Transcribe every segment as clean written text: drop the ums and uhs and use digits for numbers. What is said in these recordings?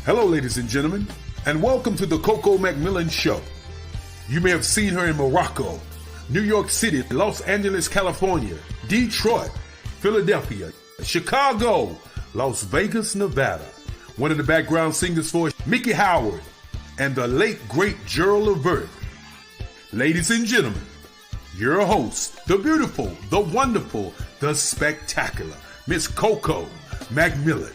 Hello, ladies and gentlemen, and welcome to the Coco McMillan Show. You may have seen her in Morocco, New York City, Los Angeles, California, Detroit, Philadelphia, Chicago, Las Vegas, Nevada. One of the background singers for Mickey Howard and the late, great Gerald Levert. Ladies and gentlemen, your host, the beautiful, the wonderful, the spectacular, Miss Coco McMillan.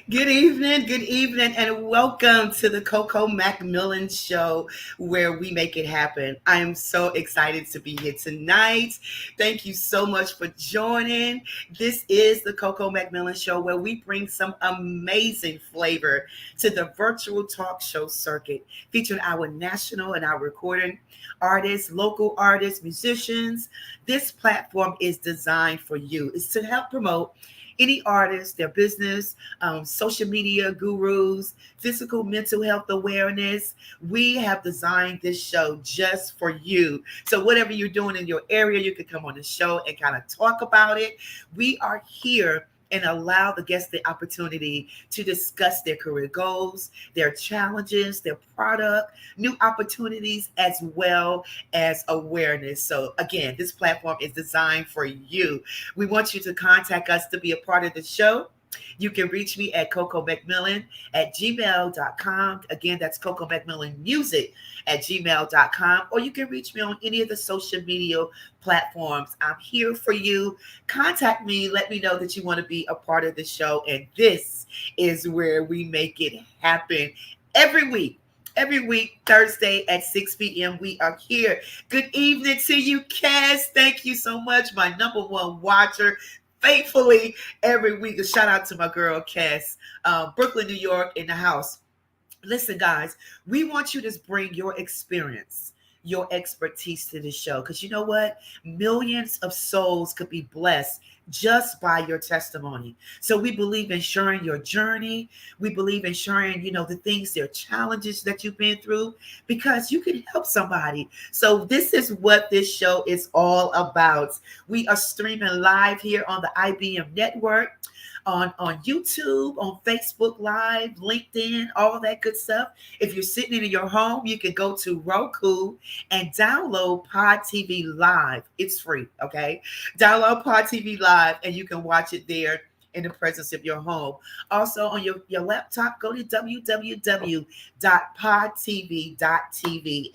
Good evening, and welcome to the Coco McMillan Show, where we make it happen. I am so excited to be here tonight. Thank you so much for joining. This is the Coco McMillan Show, where we bring some amazing flavor to the virtual talk show circuit, featuring our national and our recording artists, local artists, musicians. This platform is designed for you. It's to help promote any artist, their business, social media gurus, physical, mental health awareness. We have designed this show just for you. So whatever you're doing in your area, you can come on the show and kind of talk about it. We are here and allow the guests the opportunity to discuss their career goals, their challenges, their product, new opportunities, as well as awareness. So, again, this platform is designed for you. We want you to contact us to be a part of the show. You can reach me at Coco McMillan at gmail.com. Again, that's Coco McMillan Music at gmail.com. Or you can reach me on any of the social media platforms. I'm here for you. Contact me. Let me know that you want to be a part of the show. And this is where we make it happen every week. Every week, Thursday at 6 p.m., we are here. Good evening to you, Cass. Thank you so much, my number one watcher. Faithfully every week. A shout out to my girl, Cass, Brooklyn, New York, in the house. Listen, guys, we want you to bring your experience, your expertise to the show. Because you know what? Millions of souls could be blessed just by your testimony. So we believe in sharing your journey. We believe in sharing, the things, their challenges that you've been through, because you can help somebody. So this is what this show is all about. We are streaming live here on the IBM network, on YouTube, on Facebook Live, LinkedIn, all that good stuff. If you're sitting in your home, you can go to Roku and download Pod TV Live. It's free, okay? Download Pod TV Live and you can watch it there in the presence of your home. Also on your laptop, go to www.podtv.tv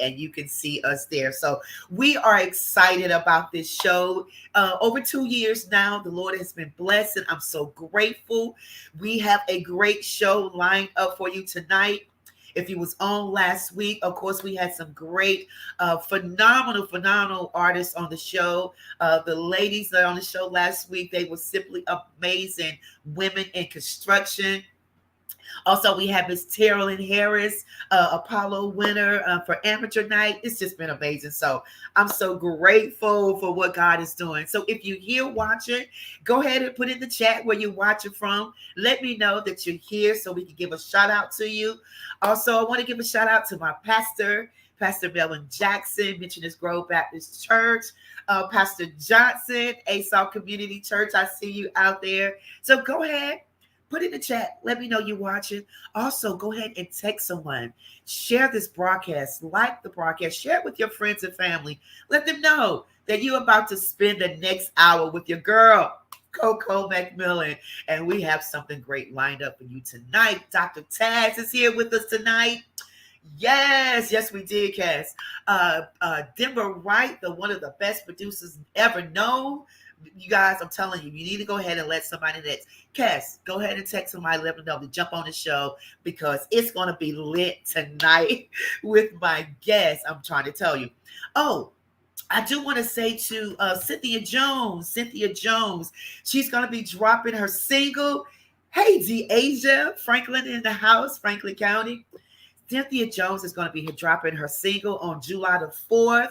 and you can see us there. So we are excited about this show. Over 2 years now, the Lord has been blessed and I'm so grateful. We have a great show lined up for you tonight. If you was on last week, of course, we had some great, phenomenal artists on the show. The ladies that are on the show last week, they were simply amazing women in construction. Also, we have Miss Terrellyn Harris, Apollo winner for Amateur Night. It's just been amazing. So I'm so grateful for what God is doing. So if you're here watching, go ahead and put in the chat where you're watching from. Let me know that you're here so we can give a shout out to you. Also, I want to give a shout out to my pastor, Pastor Melvin Jackson, Missioners Grove Baptist Church. Pastor Johnson, ASAL Community Church. I see you out there. So go ahead. Put in the chat. Let me know you're watching. Also, go ahead and text someone. Share this broadcast. Like the broadcast. Share it with your friends and family. Let them know that you're about to spend the next hour with your girl, Coco McMillan. And we have something great lined up for you tonight. Dr. Taz is here with us tonight. Yes, we did, Cass. Denver Wright, one of the best producers ever known. You guys, I'm telling you, you need to go ahead and let somebody next. Cass, go ahead and text somebody, let them know to jump on the show because it's going to be lit tonight with my guest. I'm trying to tell you. Oh, I do want to say to Cynthia Jones, she's going to be dropping her single. Hey, Deasia, Franklin in the house, Franklin County. Cynthia Jones is going to be dropping her single on July the 4th.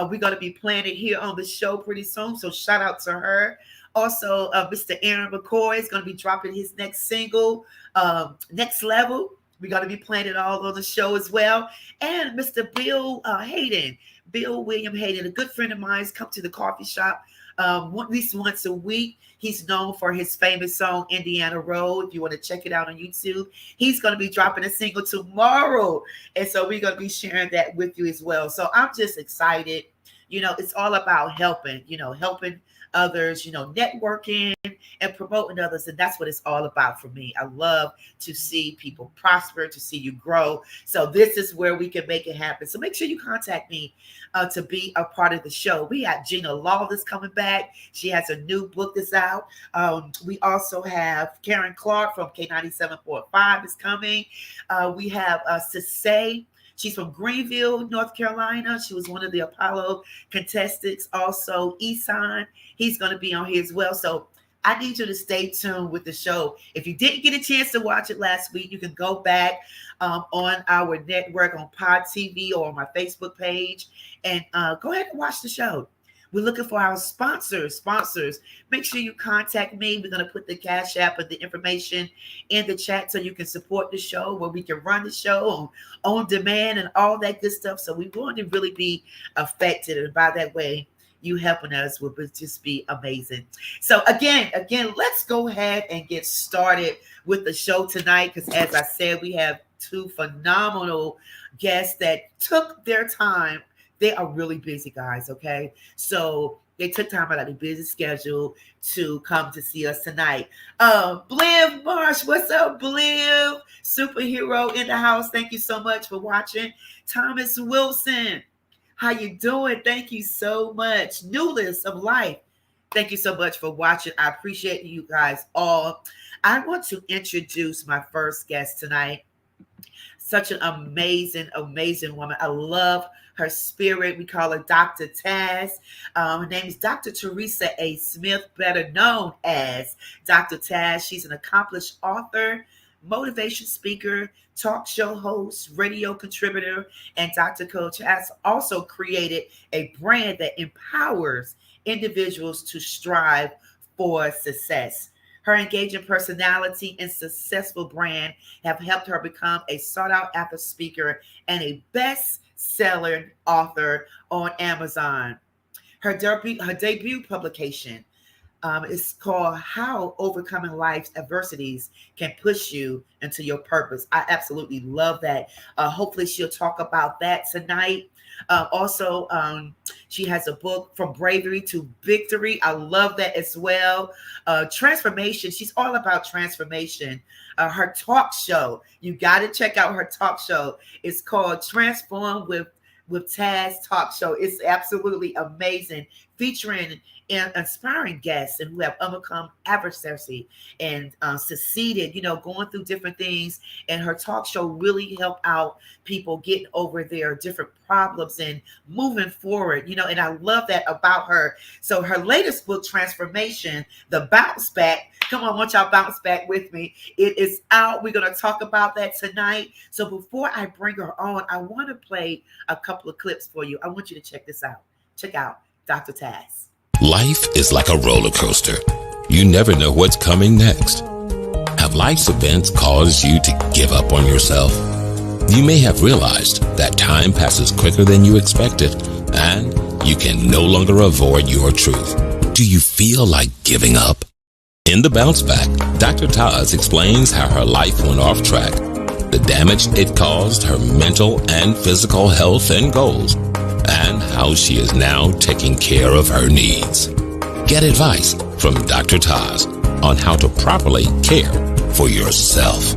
We're going to be playing it here on the show pretty soon, so shout out to her. Also, Mr. Aaron McCoy is going to be dropping his next single, Next Level. We're going to be playing it all on the show as well. And Mr. Bill William Hayden, a good friend of mine, has come to the coffee shop at least once a week. He's known for his famous song, Indiana Road. If you want to check it out on YouTube, he's going to be dropping a single tomorrow. And so we're going to be sharing that with you as well. So I'm just excited. It's all about helping others, networking and promoting others. And that's what it's all about for me. I love to see people prosper, to see you grow. So this is where we can make it happen. So make sure you contact me to be a part of the show. We have Gina Lawless coming back. She has a new book that's out. We also have Karen Clark from K97.5 is coming. We have Sisay. She's from Greenville, North Carolina. She was one of the Apollo contestants. Also, Isan, he's going to be on here as well. So I need you to stay tuned with the show. If you didn't get a chance to watch it last week, you can go back on our network, on Pod TV or on my Facebook page, and go ahead and watch the show. We're looking for our sponsors. Make sure you contact me. We're going to put the Cash App and the information in the chat so you can support the show, where we can run the show on demand and all that good stuff. So we want to really be affected. And by that way, you helping us would just be amazing. So again, let's go ahead and get started with the show tonight, because as I said, we have two phenomenal guests that took their time. They are really busy guys, okay? So they took time out of their busy schedule to come to see us tonight. Bliv Marsh, what's up, Bliv? Superhero in the house. Thank you so much for watching. Thomas Wilson, how you doing? Thank you so much. Newlist of Life, thank you so much for watching. I appreciate you guys all. I want to introduce my first guest tonight. Such an amazing, amazing woman. I love her spirit. We call her Dr. Taz. Her name is Dr. Teresa A. Smith, better known as Dr. Taz. She's an accomplished author, motivation speaker, talk show host, radio contributor, and Dr. Coach has also created a brand that empowers individuals to strive for success. Her engaging personality and successful brand have helped her become a sought-out speaker and a best-selling author on Amazon. Her debut publication is called How Overcoming Life's Adversities Can Push You into Your Purpose. I absolutely love that. Hopefully she'll talk about that tonight. Also, she has a book, From Bravery to Victory. I love that as well. Transformation. She's all about transformation. Her talk show, you got to check out her talk show. It's called Transform with Taz Talk Show. It's absolutely amazing, featuring inspiring guests and who have overcome adversity and succeeded, going through different things. And her talk show really help out people getting over their different problems and moving forward, and I love that about her. So her latest book, Transformation, The Bounce Back. Come on, want y'all bounce back with me. It is out. We're going to talk about that tonight. So before I bring her on, I want to play a couple of clips for you. I want you to check this out. Check out Dr. Taz. Life is like a roller coaster. You never know what's coming next. Have life's events caused you to give up on yourself? You may have realized that time passes quicker than you expected, and you can no longer avoid your truth. Do you feel like giving up? In The Bounce Back, Dr. Taz explains how her life went off track, the damage it caused her mental and physical health and goals, and how she is now taking care of her needs. Get advice from Dr. Taz on how to properly care for yourself.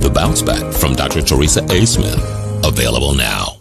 The Bounce Back from Dr. Teresa A. Smith, available now.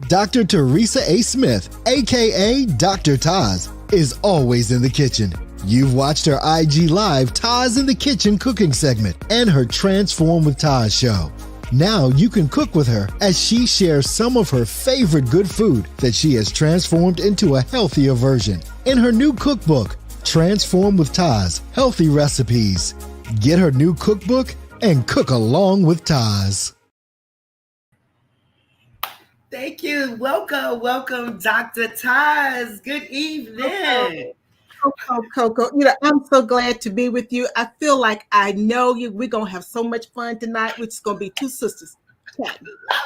Dr. Teresa A. Smith, aka Dr. Taz, is always in the kitchen. You've watched her IG Live Taz in the Kitchen cooking segment and her Transform with Taz show. Now you can cook with her as she shares some of her favorite good food that she has transformed into a healthier version in her new cookbook, Transform with Taz, Healthy Recipes. Get her new cookbook and cook along with Taz. Thank you. Welcome, Dr. Taz. Good evening. Coco, I'm so glad to be with you. I feel like I know you. We're going to have so much fun tonight. We're just going to be two sisters. Love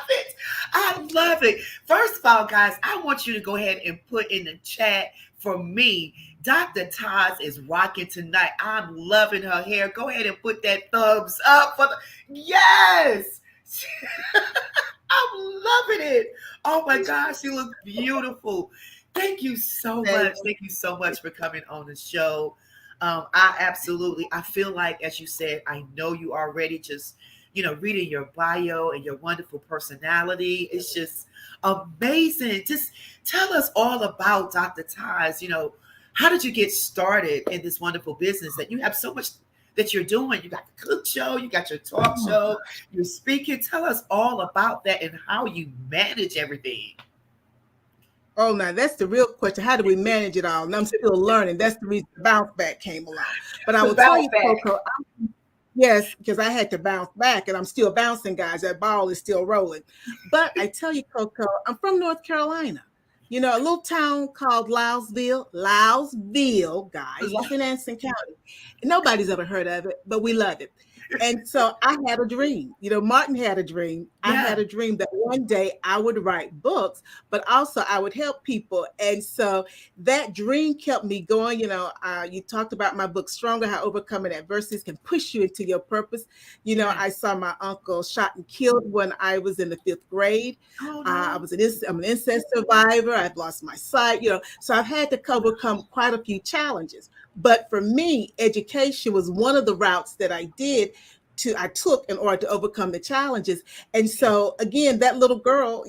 it. I love it. First of all, guys, I want you to go ahead and put in the chat for me. Dr. Taz is rocking tonight. I'm loving her hair. Go ahead and put that thumbs up for the yes. I'm loving it. Oh my gosh, you look beautiful. Thank you so much. Thank you so much for coming on the show. I feel like, as you said, I know you already, just, reading your bio and your wonderful personality. It's just amazing. Just tell us all about Dr. Taz. How did you get started in this wonderful business that you have so much that you're doing? You got the cook show, you got your talk show, you're speaking. Tell us all about that and how you manage everything. Oh, now that's the real question. How do we manage it all? And I'm still learning. That's the reason the bounce back came along. But I will tell you, Coco, yes, because I had to bounce back and I'm still bouncing, guys. That ball is still rolling. But I tell you, Coco, I'm from North Carolina. A little town called Louisville, guys. It's in Anson County. Nobody's ever heard of it, but we love it. And so I had a dream. Martin had a dream. Yeah. I had a dream that one day I would write books, but also I would help people. And so that dream kept me going. You talked about my book, Stronger, how overcoming adversities can push you into your purpose. I saw my uncle shot and killed when I was in the 5th grade. Oh, no. I'm an incest survivor. I've lost my sight, so I've had to overcome quite a few challenges. But for me, education was one of the routes that I took in order to overcome the challenges. And so again, that little girl,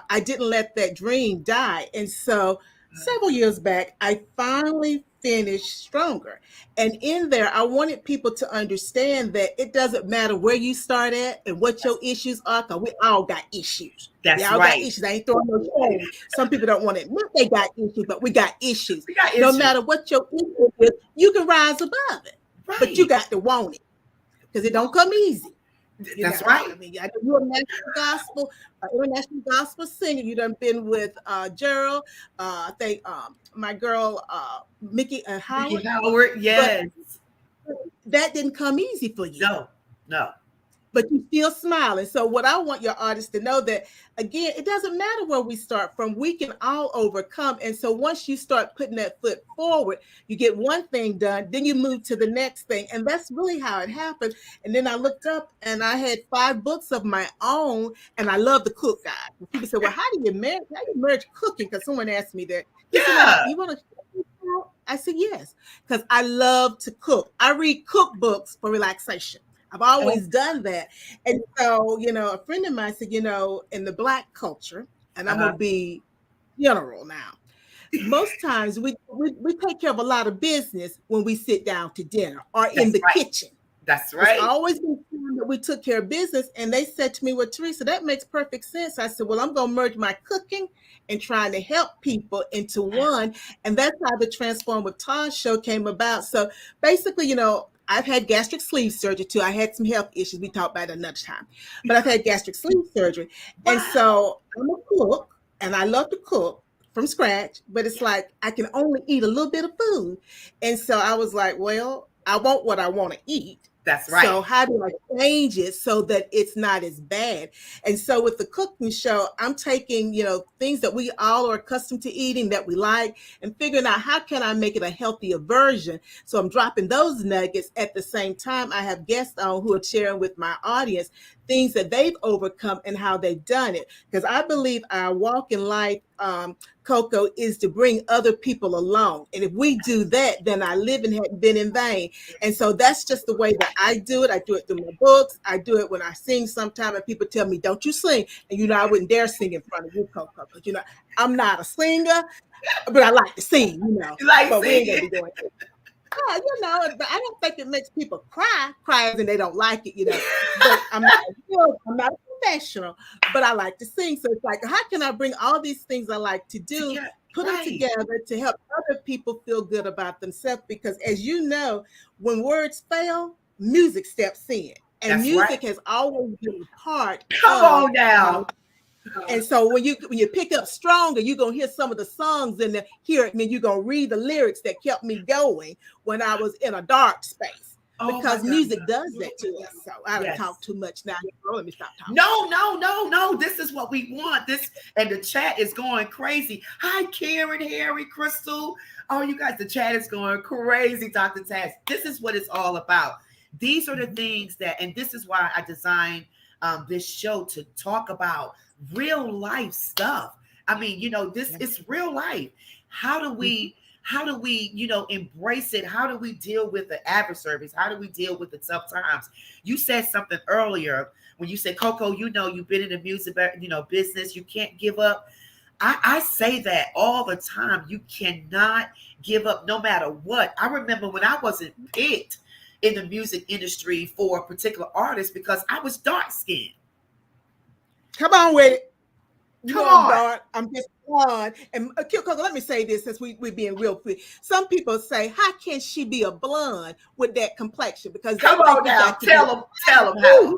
I didn't let that dream die. And so several years back, I finally finished Stronger. And in there, I wanted people to understand that it doesn't matter where you start at and what your issues are, because we all got issues. That's right. Got issues. I ain't throwing no shade. Some people don't want to admit they got issues, but we got issues. No matter what your issue is, you can rise above it. Right. But you got to want it, because it don't come easy. That's right. I mean, you're a international gospel singer. You done been with Gerald. I think my girl Mickey Howard. Mickey Howard, yes. But that didn't come easy for you. No. But you still smiling. So what I want your artists to know that, again, it doesn't matter where we start from. We can all overcome. And so once you start putting that foot forward, you get one thing done, then you move to the next thing. And that's really how it happened. And then I looked up and I had 5 books of my own, and I love to cook, guys. People say, well, how do you merge cooking? Because someone asked me that. Yeah. You want to cook? I said, yes, because I love to cook. I read cookbooks for relaxation. I've always done that. And so, a friend of mine said, in the Black culture, and I'm going to be general now, most times we take care of a lot of business when we sit down to dinner or in the kitchen. That's right. It's always been time that we took care of business. And they said to me, well, Teresa, that makes perfect sense. I said, well, I'm going to merge my cooking and trying to help people into one. And that's how the Transform with Taj show came about. So basically, I've had gastric sleeve surgery too. I had some health issues. We talked about it another time. But I've had gastric sleeve surgery. Wow. And so I'm a cook, and I love to cook from scratch, but it's like I can only eat a little bit of food. And so I was like, well, I want what I want to eat. That's right. So how do I change it so that it's not as bad? And so with the cooking show, I'm taking, things that we all are accustomed to eating that we like, and figuring out how can I make it a healthier version. So I'm dropping those nuggets. At the same time, I have guests on who are sharing with my audience things that they've overcome and how they've done it. Because I believe our walk in life, Coco, is to bring other people along. And if we do that, then our living hadn't been in vain. And so that's just the way that I do it. I do it through my books. I do it when I sing sometime, and people tell me, don't you sing? And, I wouldn't dare sing in front of you, Coco, because, I'm not a singer, but I like to sing, You like but singing. We ain't going to be doing it. But I don't think it makes people cry and they don't like it, But I'm not a professional, but I like to sing. So it's like, how can I bring all these things I like to do, put them together to help other people feel good about themselves? Because as you know, when words fail, music steps in. And music has always been a part. Come on now. And so when you pick up Stronger, you're going to hear some of the songs in there. You're going to read the lyrics that kept me going when I was in a dark space. Because music does that to us. So I don't talk too much now. Let me stop talking. No. This is what we want. And the chat is going crazy. Hi, Karen, Harry, Crystal. Oh, you guys, the chat is going crazy, Dr. Taz. This is what it's all about. These are the things and this is why I designed this show to talk about real life stuff. I mean, this is real life. How do we embrace it? How do we deal with the adversaries? How do we deal with the tough times? You said something earlier when you said, Coco, you've been in the music, business. You can't give up. I say that all the time. You cannot give up no matter what. I remember when I wasn't picked in the music industry for a particular artist because I was dark skinned. Come on with it. Come on. Dark. I'm just on. And Coco, let me say this, since we're being real quick. Some people say, how can she be a blonde with that complexion? Because come on now, tell them how.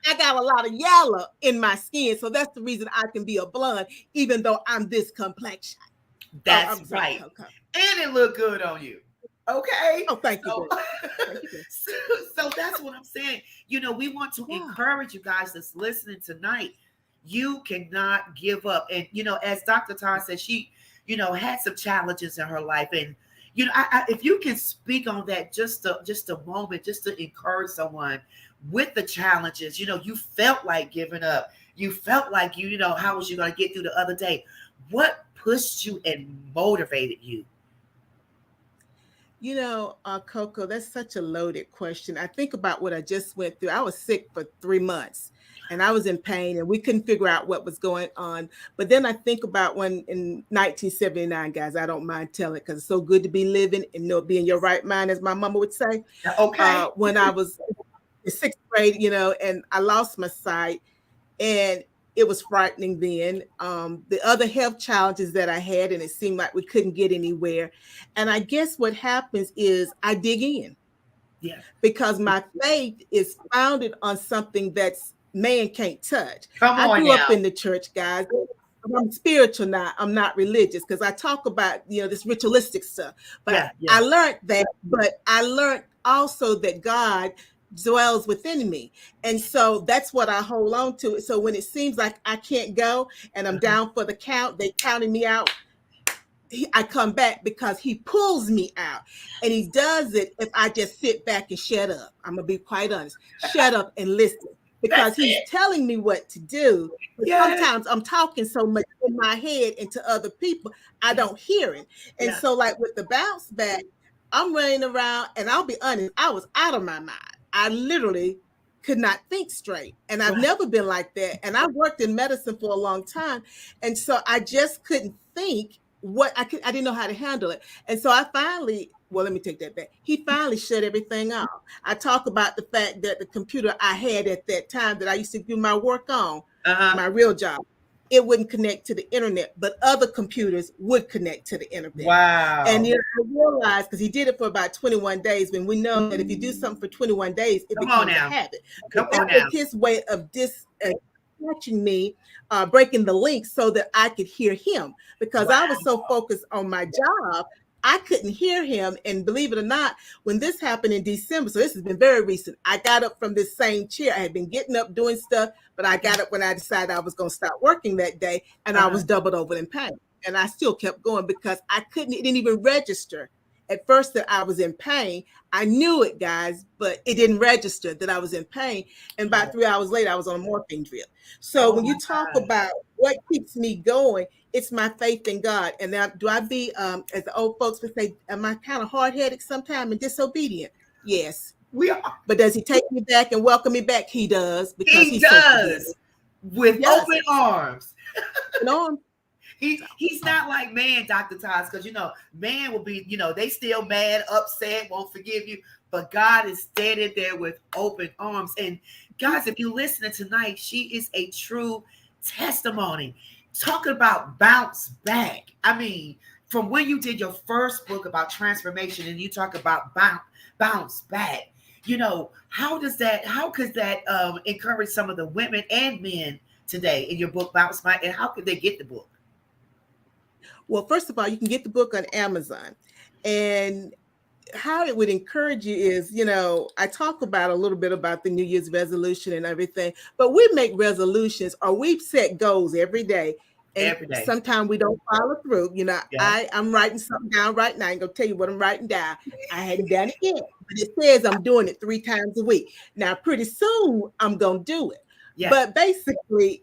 I got a lot of yellow in my skin, so that's the reason I can be a blonde, even though I'm this complexion. That's right. Coco. And it look good on you. Okay. Oh, thank you. So, Thank you. so that's what I'm saying. We want to encourage you guys that's listening tonight. You cannot give up. And, as Dr. Todd said, she, had some challenges in her life. And, if you can speak on that just a moment, just to encourage someone with the challenges, you felt like giving up. You felt like how was you going to get through the other day? What pushed you and motivated you? Coco, that's such a loaded question. I think about what I just went through. I was sick for 3 months and I was in pain and we couldn't figure out what was going on. But then I think about when in 1979, guys, I don't mind telling it because it's so good to be living and be in your right mind, as my mama would say. Okay. When I was in sixth grade, and I lost my sight and it was frightening then. The other health challenges that I had, and it seemed like we couldn't get anywhere. And I guess what happens is I dig in. Yeah. Because my faith is founded on something that's man can't touch. Come on, I grew now. up in the church, guys. I'm spiritual now. I'm not religious because I talk about, this ritualistic stuff. But I learned that, but I learned also that God dwells within me. And so that's what I hold on to. So when it seems like I can't go and I'm down for the count, they counting me out, I come back because he pulls me out. And he does it if I just sit back and shut up. I'm going to be quite honest. Shut up and listen. Because he's telling me what to do. But sometimes I'm talking so much in my head and to other people, I don't hear him. And so like with the bounce back, I'm running around and I'll be honest, I was out of my mind. I literally could not think straight. And I've never been like that. And I worked in medicine for a long time. And so I just couldn't think I didn't know how to handle it. And so I finally, let me take that back. He finally shut everything off. I talk about the fact that the computer I had at that time that I used to do my work on, my real job, it wouldn't connect to the internet, but other computers would connect to the internet. Wow. And I realized, because he did it for about 21 days, when we know that if you do something for 21 days, it becomes a habit. That was his way of catching me, breaking the link so that I could hear him, because I was so focused on my job, I couldn't hear him. And believe it or not, when this happened in December, so this has been very recent, I got up from this same chair. I had been getting up doing stuff, but I got up when I decided I was going to start working that day, and I was doubled over in pain. And I still kept going because it didn't even register at first that I was in pain. I knew it, guys, but it didn't register that I was in pain. And about 3 hours later, I was on a morphine drip. So when you talk about what keeps me going, it's my faith in God. And now, do I be, as the old folks would say, am I kind of hard-headed sometimes and disobedient? Yes. We are. But does he take me back and welcome me back? He does. Because he does. With open arms. He's not like man, Dr. Todd, because man will be, they still mad, upset, won't forgive you. But God is standing there with open arms. And guys, if you're listening tonight, she is a true testimony. Talking about bounce back. I mean, from when you did your first book about transformation and you talk about bounce back, how could that encourage some of the women and men today in your book, Bounce Back, and how could they get the book? Well, first of all, you can get the book on Amazon. And how it would encourage you is, I talk about a little bit about the New Year's resolution and everything, but we make resolutions or we set goals every day. And every day. Sometimes we don't follow through. I'm writing something down right now. I'm going to tell you what I'm writing down. I hadn't done it yet, but it says I'm doing it 3 times a week. Now, pretty soon I'm going to do it. Yeah. But basically,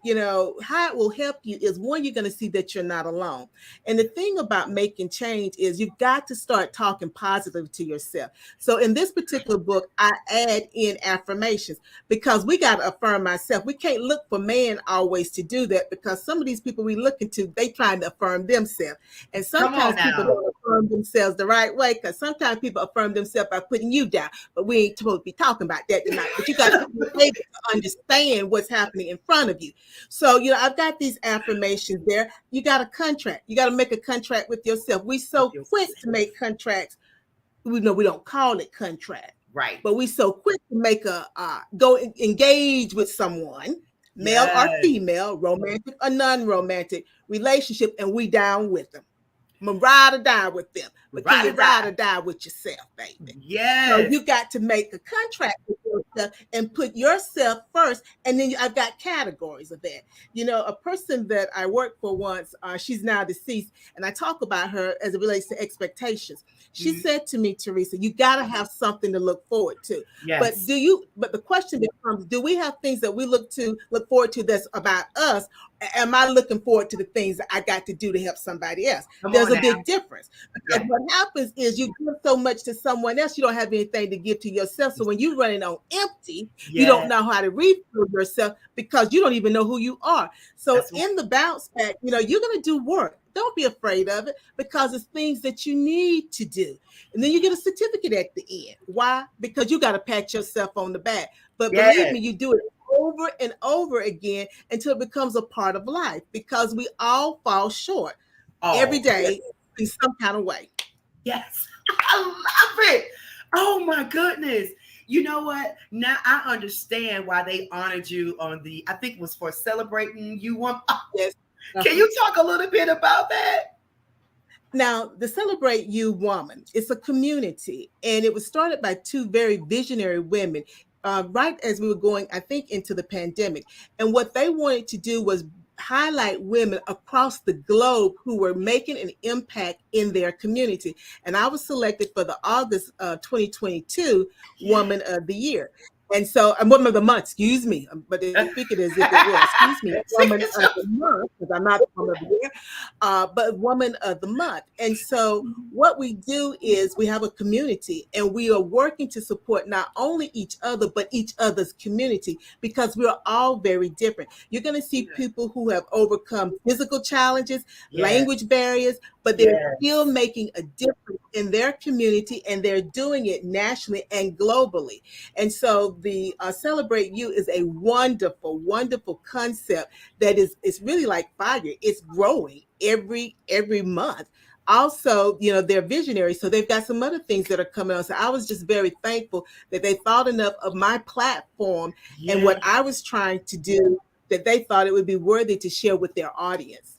how it will help you is, one, you're going to see that you're not alone. And the thing about making change is you've got to start talking positive to yourself. So in this particular book, I add in affirmations because we got to affirm ourselves. We can't look for man always to do that, because some of these people we look into, they trying to affirm themselves. And sometimes people don't affirm themselves the right way, because sometimes people affirm themselves by putting you down. But we ain't supposed to be talking about that tonight. But you got to be able to understand what's happening in front of you. So, I've got these affirmations there. You got a contract. You got to make a contract with yourself. We so quick to make contracts. We don't call it contract. Right. But we so quick to make go engage with someone, male or female, romantic or non-romantic relationship, and we down with them. I'm gonna ride or die with them. but can you ride or die with yourself, baby? Yes. So you got to make a contract with yourself and put yourself first. And then I've got categories of that. You know, a person that I worked for once, she's now deceased, and I talk about her as it relates to expectations. She said to me, Teresa, you got to have something to look forward to. Yes. But the question becomes, do we have things that we look forward to that's about us? Am I looking forward to the things that I got to do to help somebody else? There's a big difference. Because what happens is you give so much to someone else, you don't have anything to give to yourself. So when you're running on empty, you don't know how to refill yourself because you don't even know who you are. So in the bounce back, you know, you're going to do work. Don't be afraid of it because it's things that you need to do. And then you get a certificate at the end. Why? Because you got to pat yourself on the back. But believe me, you do it over and over again until it becomes a part of life because we all fall short every day in some kind of way. Yes. I love it. Oh my goodness. You know what? Now I understand why they honored you on I think it was for Celebrating You Woman. Yes. Can you talk a little bit about that? Now, the Celebrate You Woman, it's a community, and it was started by two very visionary women right as we were going, I think, into the pandemic. And what they wanted to do was highlight women across the globe who were making an impact in their community. And I was selected for the August 2022 Woman of the Year. And so, Woman of the Month, excuse me, but they speak it as if it was, excuse me, Woman of the Month, because I'm not Woman of the Year, but Woman of the Month. And so what we do is we have a community and we are working to support not only each other, but each other's community because we're all very different. You're going to see people who have overcome physical challenges, language barriers, but they're still making a difference in their community and they're doing it nationally and globally. And so the Celebrate You is a wonderful, wonderful concept that it's really like fire. It's growing every month. Also, you know, they're visionaries, so they've got some other things that are coming on. So I was just very thankful that they thought enough of my platform and what I was trying to do that they thought it would be worthy to share with their audience.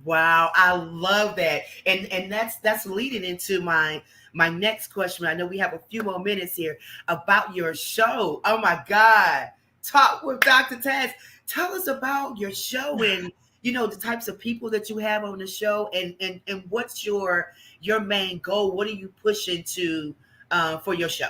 Wow, I love that. And that's leading into my next question. I know we have a few more minutes here about your show. Oh my God. Talk with Dr. Taz. Tell us about your show and you know the types of people that you have on the show and what's your main goal? What are you pushing to for your show?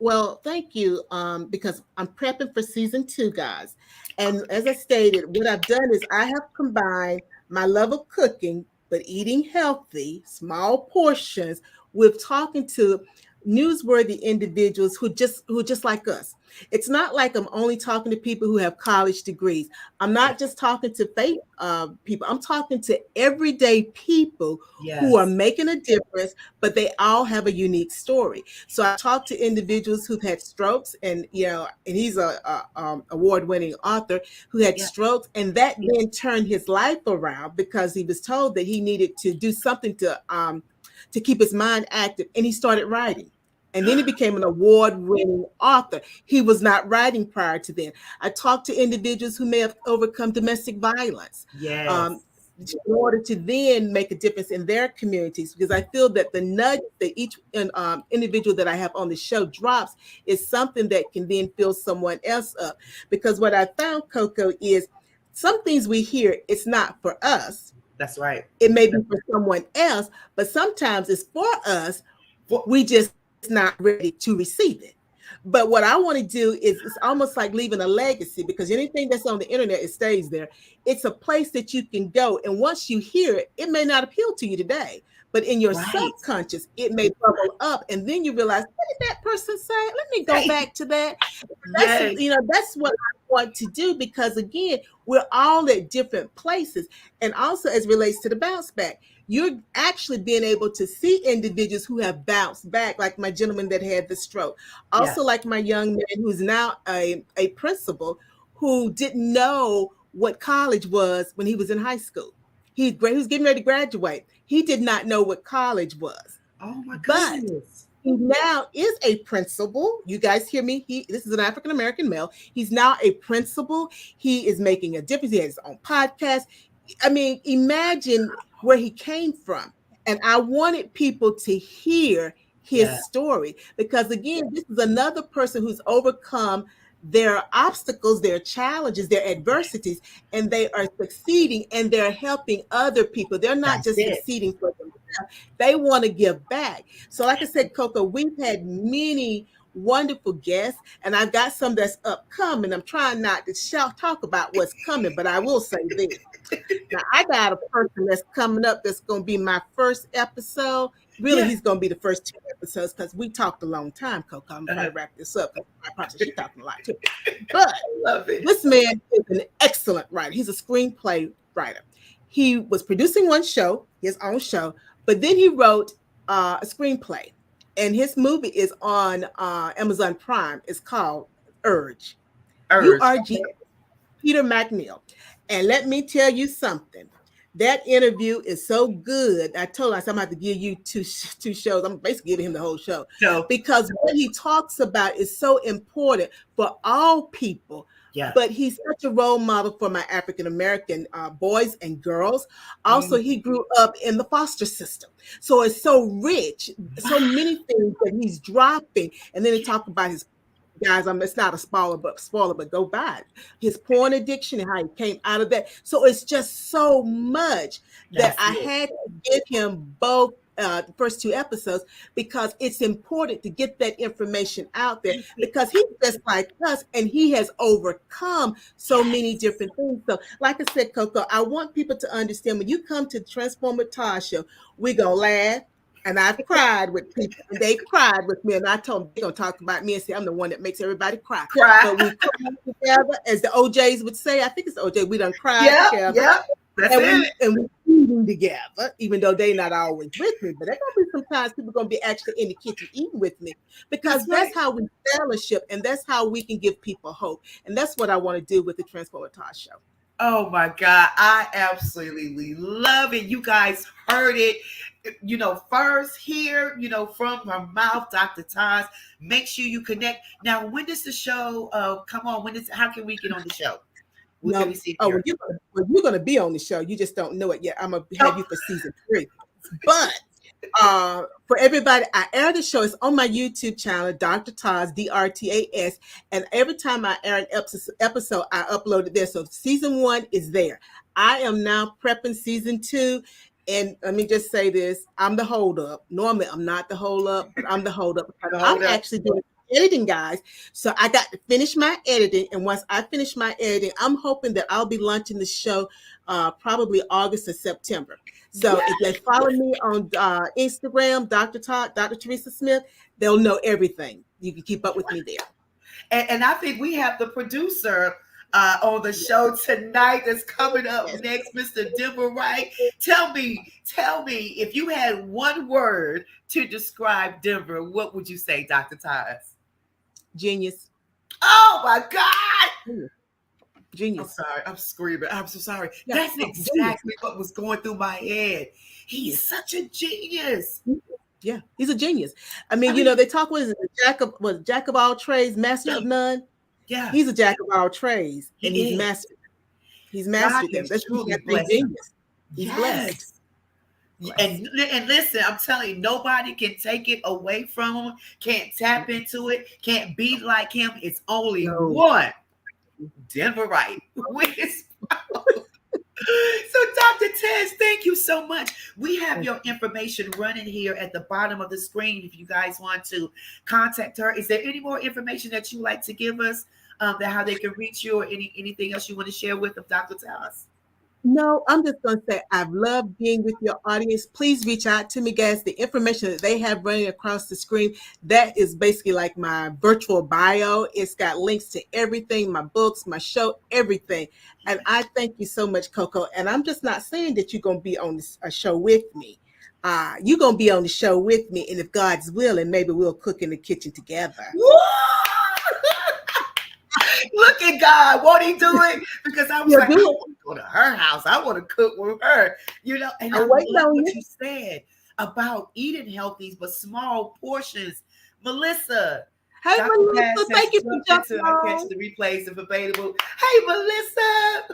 Well, thank you, because I'm prepping for season 2, guys. And as I stated, what I've done is I have combined my love of cooking, but eating healthy, small portions, with talking to newsworthy individuals who just like us. It's not like I'm only talking to people who have college degrees. I'm not just talking to fake people. I'm talking to everyday people who are making a difference, but they all have a unique story. So I talk to individuals who've had strokes, and and he's a award-winning author who had strokes, and that then turned his life around because he was told that he needed to do something to keep his mind active, and he started writing. And then he became an award-winning author. He was not writing prior to then. I talked to individuals who may have overcome domestic violence in order to then make a difference in their communities, because I feel that the nugget that each individual that I have on the show drops is something that can then fill someone else up. Because what I found, Coco, is some things we hear, it's not for us. That's right. It may be for someone else, but sometimes it's for us. We just not ready to receive it. But what I want to do is it's almost like leaving a legacy, because anything that's on the internet, it stays there. It's a place that you can go. And once you hear it, it may not appeal to you today, but in your subconscious, it may bubble up. And then you realize, what did that person say? Let me go back to that. That's what I want to do, because again, we're all at different places. And also as relates to the bounce back, you're actually being able to see individuals who have bounced back, like my gentleman that had the stroke. Also, like my young man who's now a principal who didn't know what college was when he was in high school. He was getting ready to graduate. He did not know what college was. Oh my goodness. But he now is a principal. You guys hear me? This is an African-American male. He's now a principal. He is making a difference. He has his own podcast. I mean, imagine where he came from. And I wanted people to hear his story because, again, this is another person who's overcome their obstacles, their challenges, their adversities, and they are succeeding and they're helping other people. They're not just succeeding for themselves. They want to give back. So like I said, Coco, we've had many wonderful guests, and I've got some that's upcoming. I'm trying not to talk about what's coming, but I will say this. Now, I got a person that's coming up that's going to be my first episode. Really, he's going to be the first 2 episodes because we talked a long time, Coco. I'm trying to wrap this up. I probably she's talking a lot too. But this man is an excellent writer. He's a screenplay writer. He was producing one show, his own show, but then he wrote a screenplay. And his movie is on Amazon Prime. It's called Urge. U-R-G, Peter McNeil. And let me tell you something. That interview is so good. I told us I'm going to have to give you two shows. I'm basically giving him the whole show. Because what he talks about is so important for all people. Yeah. But he's such a role model for my African-American boys and girls. Also, he grew up in the foster system. So it's so rich, so many things that he's dropping. And then he talked about his guys, it's not a spoiler, but go by it. His porn addiction and how he came out of that. So it's just so much that I had to give him both the first 2 episodes because it's important to get that information out there because he's just like us and he has overcome so many different things. So like I said, Coco, I want people to understand when you come to the Transformer Taj show, we're going to laugh. And I've cried with people, and they've cried with me. And I told them they're going to talk about me and say I'm the one that makes everybody cry. But we come together, as the OJs would say. I think it's OJ. We done cried together. Yeah, and we're eating together, even though they're not always with me. But there's going to be sometimes people going to be actually in the kitchen eating with me because that's how we fellowship, and that's how we can give people hope. And that's what I want to do with the Transformer Taj show. Oh my God, I absolutely love it. You guys heard it, first here, from her mouth, Dr. Taj. Make sure you connect. Now, when does the show come on? How can we get on the show? You're going to be on the show. You just don't know it yet. I'm going to have you for season 3. But for everybody, I air the show. It's on my YouTube channel, Dr. Taj, DRTAS. And every time I air an episode, I upload it there. So season 1 is there. I am now prepping season 2. And let me just say this. I'm the hold up. Normally, I'm not the hold up, but I'm the hold up. I'm actually doing editing, guys. So I got to finish my editing. And once I finish my editing, I'm hoping that I'll be launching the show probably August or September. So if they follow me on Instagram, Dr. Todd, Dr. Teresa Smith, they'll know everything. You can keep up with me there. And I think we have the producer on the show tonight that's coming up next, Mr. Denver Wright. Tell me, if you had one word to describe Denver, what would you say, Dr. Taj? Genius. Oh my God. Genius. I'm sorry. I'm screaming. I'm so sorry. Yeah, that's exactly what was going through my head. He is such a genius. Yeah, he's a genius. I mean, they talk with jack of all trades, master of none. Yeah, he's a jack of all trades, and he's mastered. He's mastered them. That's truly genius. He's blessed. And listen, I'm telling you, nobody can take it away from him. Can't tap into it. Can't be like him. It's only one. Denver Wright. So, Dr. Tez, thank you so much. We have your information running here at the bottom of the screen if you guys want to contact her. Is there any more information that you like to give us, that how they can reach you, or anything else you want to share with them, Dr. Tez? No, I'm just going to say I've loved being with your audience. Please reach out to me, guys. The information that they have running across the screen, that is basically like my virtual bio. It's got links to everything, my books, my show, everything. And I thank you so much, Coco. And I'm just not saying that you're going to be on a show with me. You're going to be on the show with me. And if God's willing, maybe we'll cook in the kitchen together. Look at God. Won't he do it? Because I was I want to go to her house. I want to cook with her. And I love what you said about eating healthy, but small portions. Melissa. Hey, Dr. Melissa. Thank you for jumping on. Catch the replays if available. Hey, Melissa.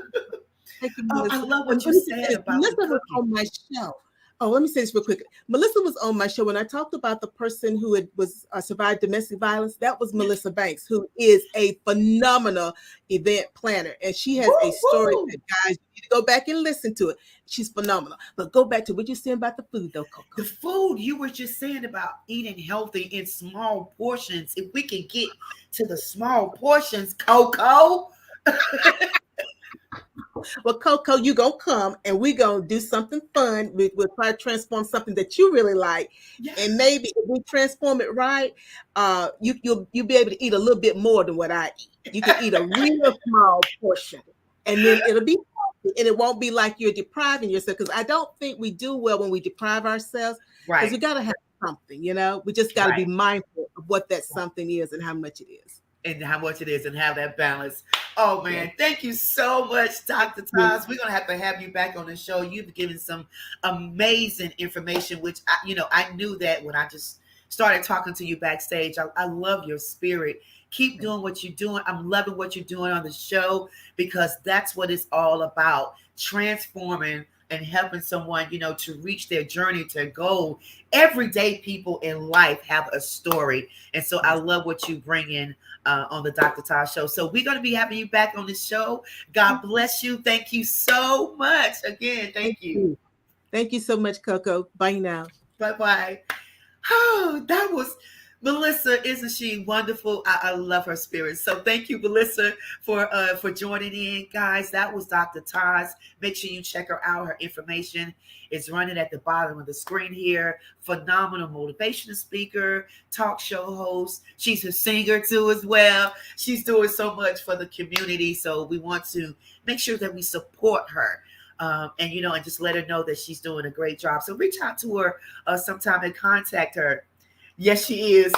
Thank you, Melissa. I love what you said about Melissa was on my show. Oh, let me say this real quick. Melissa was on my show when I talked about the person who was survived domestic violence. That was Melissa Banks, who is a phenomenal event planner, and she has a story that, guys, you need to go back and listen to it. She's phenomenal. But go back to what you saying about the food, though, Coco. The food you were just saying about eating healthy in small portions. If we can get to the small portions, Coco. Well, Coco, you gonna come and we gonna do something fun. We'll try to transform something that you really like, and maybe if we transform it right, you'll be able to eat a little bit more than what I eat. You can eat a real small portion, and then it'll be healthy, and it won't be like you're depriving yourself. Because I don't think we do well when we deprive ourselves. Right? Because we gotta have something, We just gotta be mindful of what that something is and how much it is. And how much it is and have that balance. Oh, man. Thank you so much, Dr. Taz. We're going to have you back on the show. You've given some amazing information, which, I knew that when I just started talking to you backstage. I love your spirit. Keep doing what you're doing. I'm loving what you're doing on the show because that's what it's all about, transforming and helping someone, to reach their journey to goal. Everyday people in life have a story. And so I love what you bring in on the Dr. Taz show. So we're going to be having you back on the show. God bless you. Thank you so much. Again, thank you. Thank you so much, Coco. Bye now. Bye-bye. Oh, that was Melissa. Isn't she wonderful? I love her spirit. So thank you, Melissa, for joining in, guys. That was Dr. Taz. Make sure you check her out. Her information is running at the bottom of the screen here. Phenomenal motivational speaker, talk show host. She's a singer too as well. She's doing so much for the community. So we want to make sure that we support her. And just let her know that she's doing a great job. So reach out to her sometime and contact her. Yes, she is.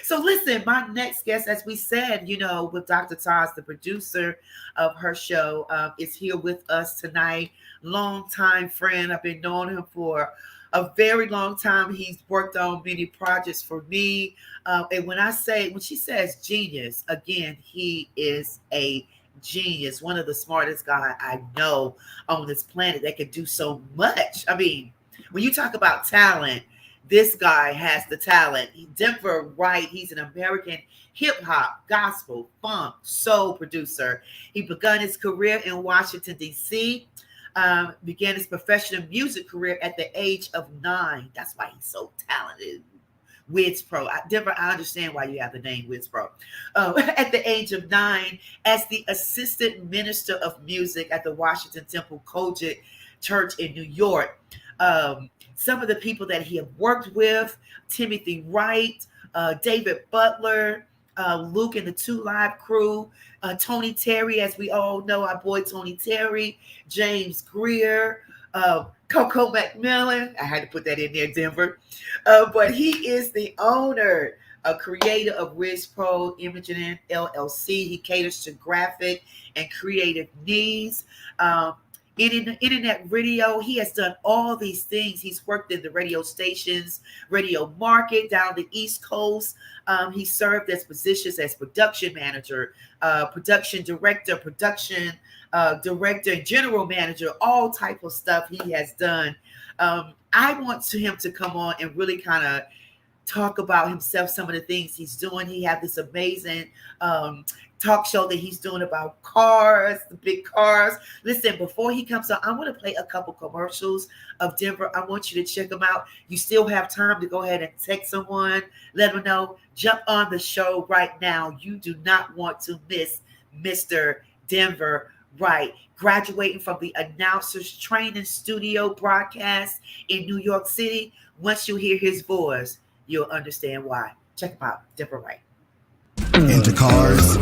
So listen, my next guest, as we said, with Dr. Taz, the producer of her show, is here with us tonight. Longtime friend. I've been knowing him for a very long time. He's worked on many projects for me. And when she says genius, again, he is a genius, one of the smartest guys I know on this planet that can do so much. I mean, when you talk about talent, this guy has the talent. Denver Wright, he's an American hip-hop, gospel, funk, soul producer. He began his career in Washington, D.C., began his professional music career at the age of 9. That's why he's so talented. Wiz Pro. Denver, I understand why you have the name Wiz Pro. At the age of 9, as the assistant minister of music at the Washington Temple Kojic Church in New York. Some of the people that he had worked with, Timothy Wright, David Butler, Luke and the 2 Live Crew, Tony Terry, as we all know, our boy Tony Terry, James Greer, Coco McMillan. I had to put that in there, Denver. But he is the owner, creator of Wiz Pro Imaging LLC. He caters to graphic and creative needs. Internet radio, he has done all these things. He's worked in the radio stations, radio market down the East Coast. He served as positions as production manager, production director, production director, general manager, all type of stuff he has done. I want him to come on and really kind of talk about himself, some of the things he's doing. He had this amazing talk show that he's doing about cars, the big cars. Listen, before he comes on, I want to play a couple commercials of Denver. I want you to check them out. You still have time to go ahead and text someone, let them know, jump on the show right now. You do not want to miss Mr. Denver Wright, graduating from the Announcers Training Studio broadcast in New York City. Once you hear his voice, you'll understand why. Check him out, Denver Wright. Into cars.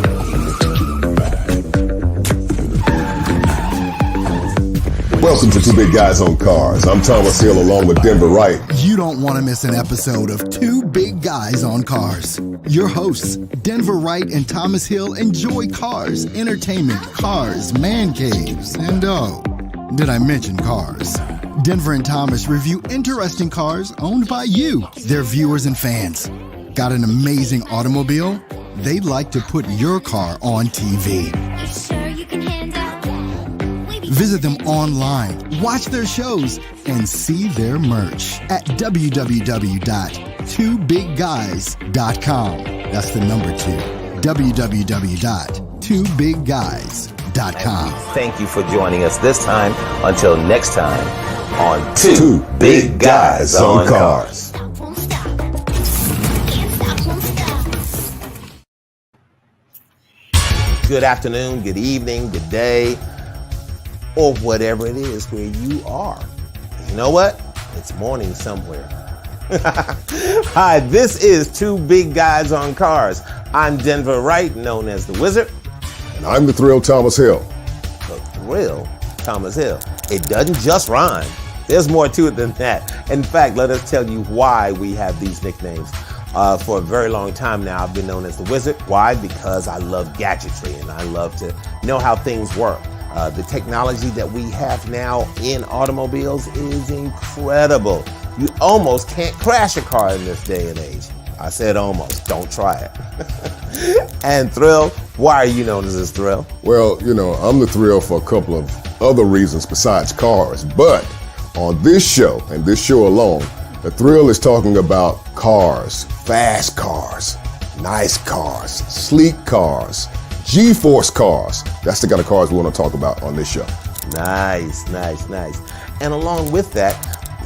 Welcome to Two Big Guys on Cars. I'm Thomas Hill along with Denver Wright. You don't want to miss an episode of Two Big Guys on Cars. Your hosts, Denver Wright and Thomas Hill, enjoy cars, entertainment, cars, man caves, and did I mention cars? Denver and Thomas review interesting cars owned by you, their viewers and fans. Got an amazing automobile? They'd like to put your car on TV. Visit them online, watch their shows, and see their merch at www.twobigguys.com. That's the number 2. www.twobigguys.com. Thank you for joining us this time. Until next time on Two Big Guys on Cars. Good afternoon, good evening, good day, or whatever it is where you are. You know what? It's morning somewhere. Hi, this is Two Big Guys on Cars. I'm Denver Wright, known as the Wizard. And I'm the Thrill Thomas Hill. The Thrill Thomas Hill. It doesn't just rhyme. There's more to it than that. In fact, let us tell you why we have these nicknames. For a very long time now, I've been known as the Wizard. Why? Because I love gadgetry and I love to know how things work. The technology that we have now in automobiles is incredible. You almost can't crash a car in this day and age. I said almost. Don't try it. And Thrill, why are you known as this Thrill? Well, I'm the Thrill for a couple of other reasons besides cars. But on this show, and this show alone, the Thrill is talking about cars, fast cars, nice cars, sleek cars, G-force cars. That's the kind of cars we want to talk about on this show. Nice. And along with that,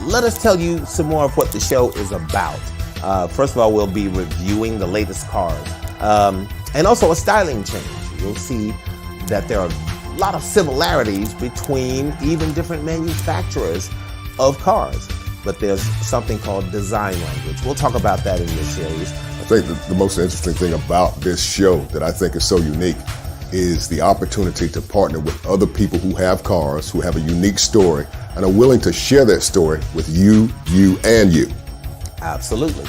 let us tell you some more of what the show is about. First of all, we'll be reviewing the latest cars and also a styling change. You'll see that there are a lot of similarities between even different manufacturers of cars. But there's something called design language. We'll talk about that in this series. I think the most interesting thing about this show that I think is so unique is the opportunity to partner with other people who have cars, who have a unique story, and are willing to share that story with you, and you. Absolutely.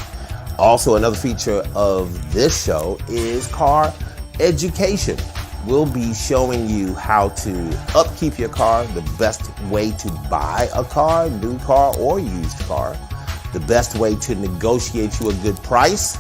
Also, another feature of this show is car education. We'll be showing you how to upkeep your car, the best way to buy a car, new car or used car, the best way to negotiate you a good price,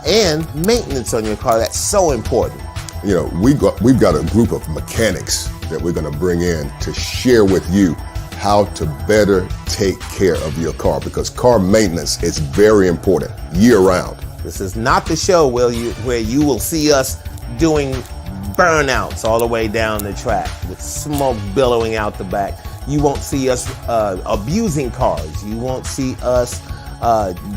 and maintenance on your car. That's so important. We've got a group of mechanics that we're going to bring in to share with you how to better take care of your car, because car maintenance is very important year round. This is not the show where you will see us doing burnouts all the way down the track with smoke billowing out the back. You won't see us abusing cars. You won't see us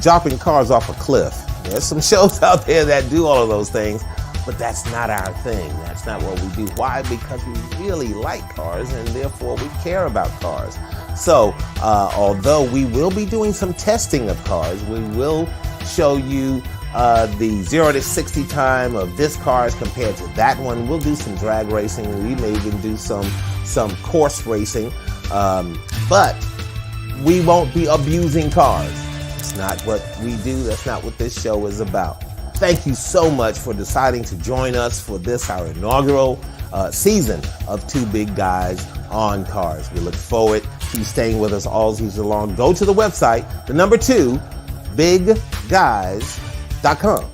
dropping cars off a cliff. There's some shows out there that do all of those things, but that's not our thing. That's not what we do. Why? Because we really like cars and therefore we care about cars. So although we will be doing some testing of cars, we will show you the 0 to 60 time of this car as compared to that one. We'll do some drag racing. We may even do some course racing. But we won't be abusing cars. It's not what we do. That's not what this show is about. Thank you so much for deciding to join us for this, our inaugural season of Two Big Guys on Cars. We look forward to you staying with us all season long. Go to the website, the number 2, bigguys.com.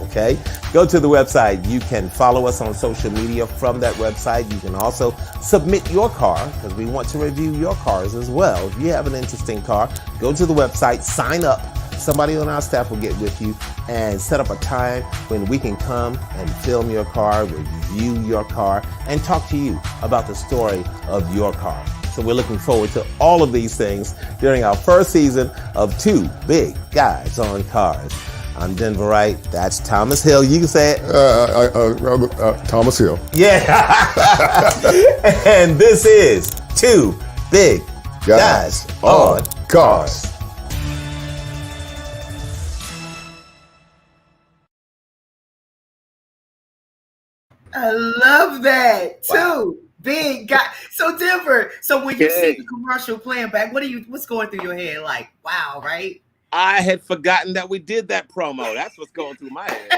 Okay? Go to the website. You can follow us on social media from that website. You can also submit your car, because we want to review your cars as well. If you have an interesting car, go to the website, sign up. Somebody on our staff will get with you and set up a time when we can come and film your car, review your car, and talk to you about the story of your car. So we're looking forward to all of these things during our first season of Two Big Guys on Cars. I'm Denver Wright. That's Thomas Hill. You can say it. Thomas Hill. Yeah. And this is Two Big Guys on Cars. I love that. Wow. Two big guys. So Denver, so when you see the commercial playing back, what's going through your head? Like, wow, right? I had forgotten that we did that promo. That's what's going through my head.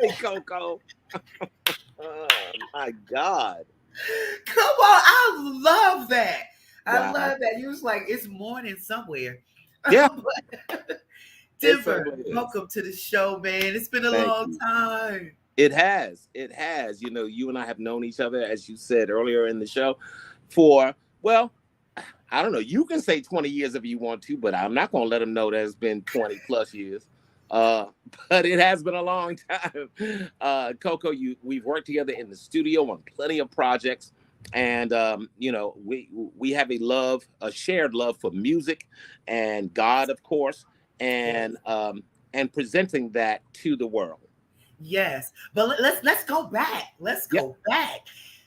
Hey, Coco. Oh, my God. Come on. I love that. Wow. I love that. You was like, it's morning somewhere. Yeah. Denver, welcome to the show, man. It's been a long time. It has. It has. You know, you and I have known each other, as you said earlier in the show, for, well, I don't know. You can say 20 years if you want to, but I'm not going to let them know that it's been 20 plus years. Uh, but it has been a long time. Coco, we've worked together in the studio on plenty of projects. And, you know, we have a shared love for music and God, of course, and presenting that to the world. Yes, but let's go back. Let's Yep. go back,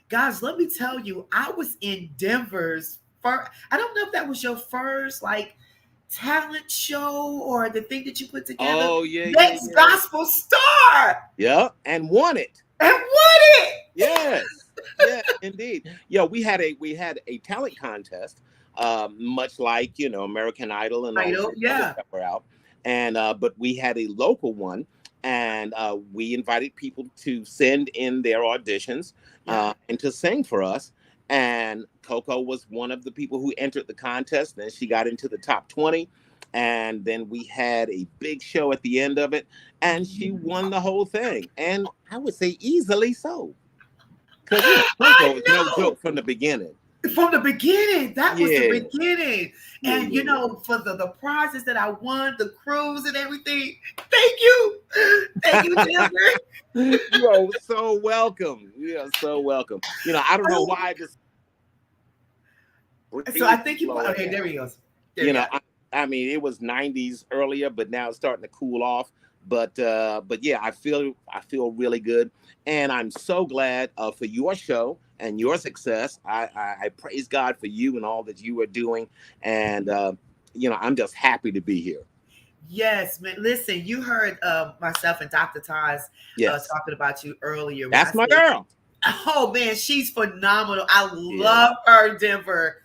guys. Let me tell you, I was in Denver's first. I don't know if that was your first like talent show or the thing that you put together. Oh, yeah, yeah, Next yeah. Gospel Star Yeah, and won it. and won it. Yes, yes, indeed. Yeah, we had a talent contest, much like American Idol and all Idol, those others yeah, that were out, and but we had a local one, and we invited people to send in their auditions yeah. and to sing for us. And Coco was one of the people who entered the contest. Then she got into the top 20, and then we had a big show at the end of it, and she won the whole thing, and I would say easily so. Because Coco I was no know. joke from the beginning. From the beginning, that was the Yeah, beginning. yeah, And yeah, yeah. for the prizes that I won, the cruise and everything. Thank you. Thank you, Denver. You are so welcome. You are so welcome. I don't know Oh, why I just so I breathe think slower okay, there now. he goes. There You we know, go. I mean, it was '90s earlier, but now it's starting to cool off. But yeah, I feel really good, and I'm so glad for your show and your success. I praise God for you and all that you are doing, and I'm just happy to be here. Yes, man. Listen, you heard myself and Dr. Taz Yes, talking about you earlier when I that's my said, girl. oh man, she's phenomenal. I Yeah, love her, Denver.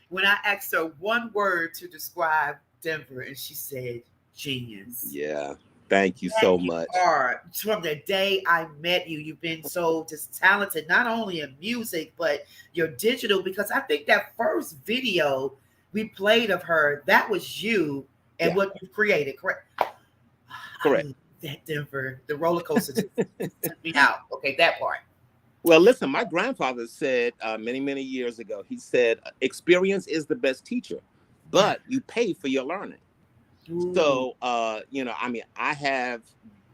When I asked her one word to describe Denver, and she said genius. yeah. Thank you And so you much. are. From the day I met you, you've been so just talented, not only in music, but your digital, because I think that first video we played of her, that was you and Yeah, what you created, correct? I correct. love that, Denver. The roller coaster just took me out. Okay, that part. Well, listen, my grandfather said many, many years ago, he said, experience is the best teacher, Yeah. but you pay for your learning. Ooh. So, I mean, I have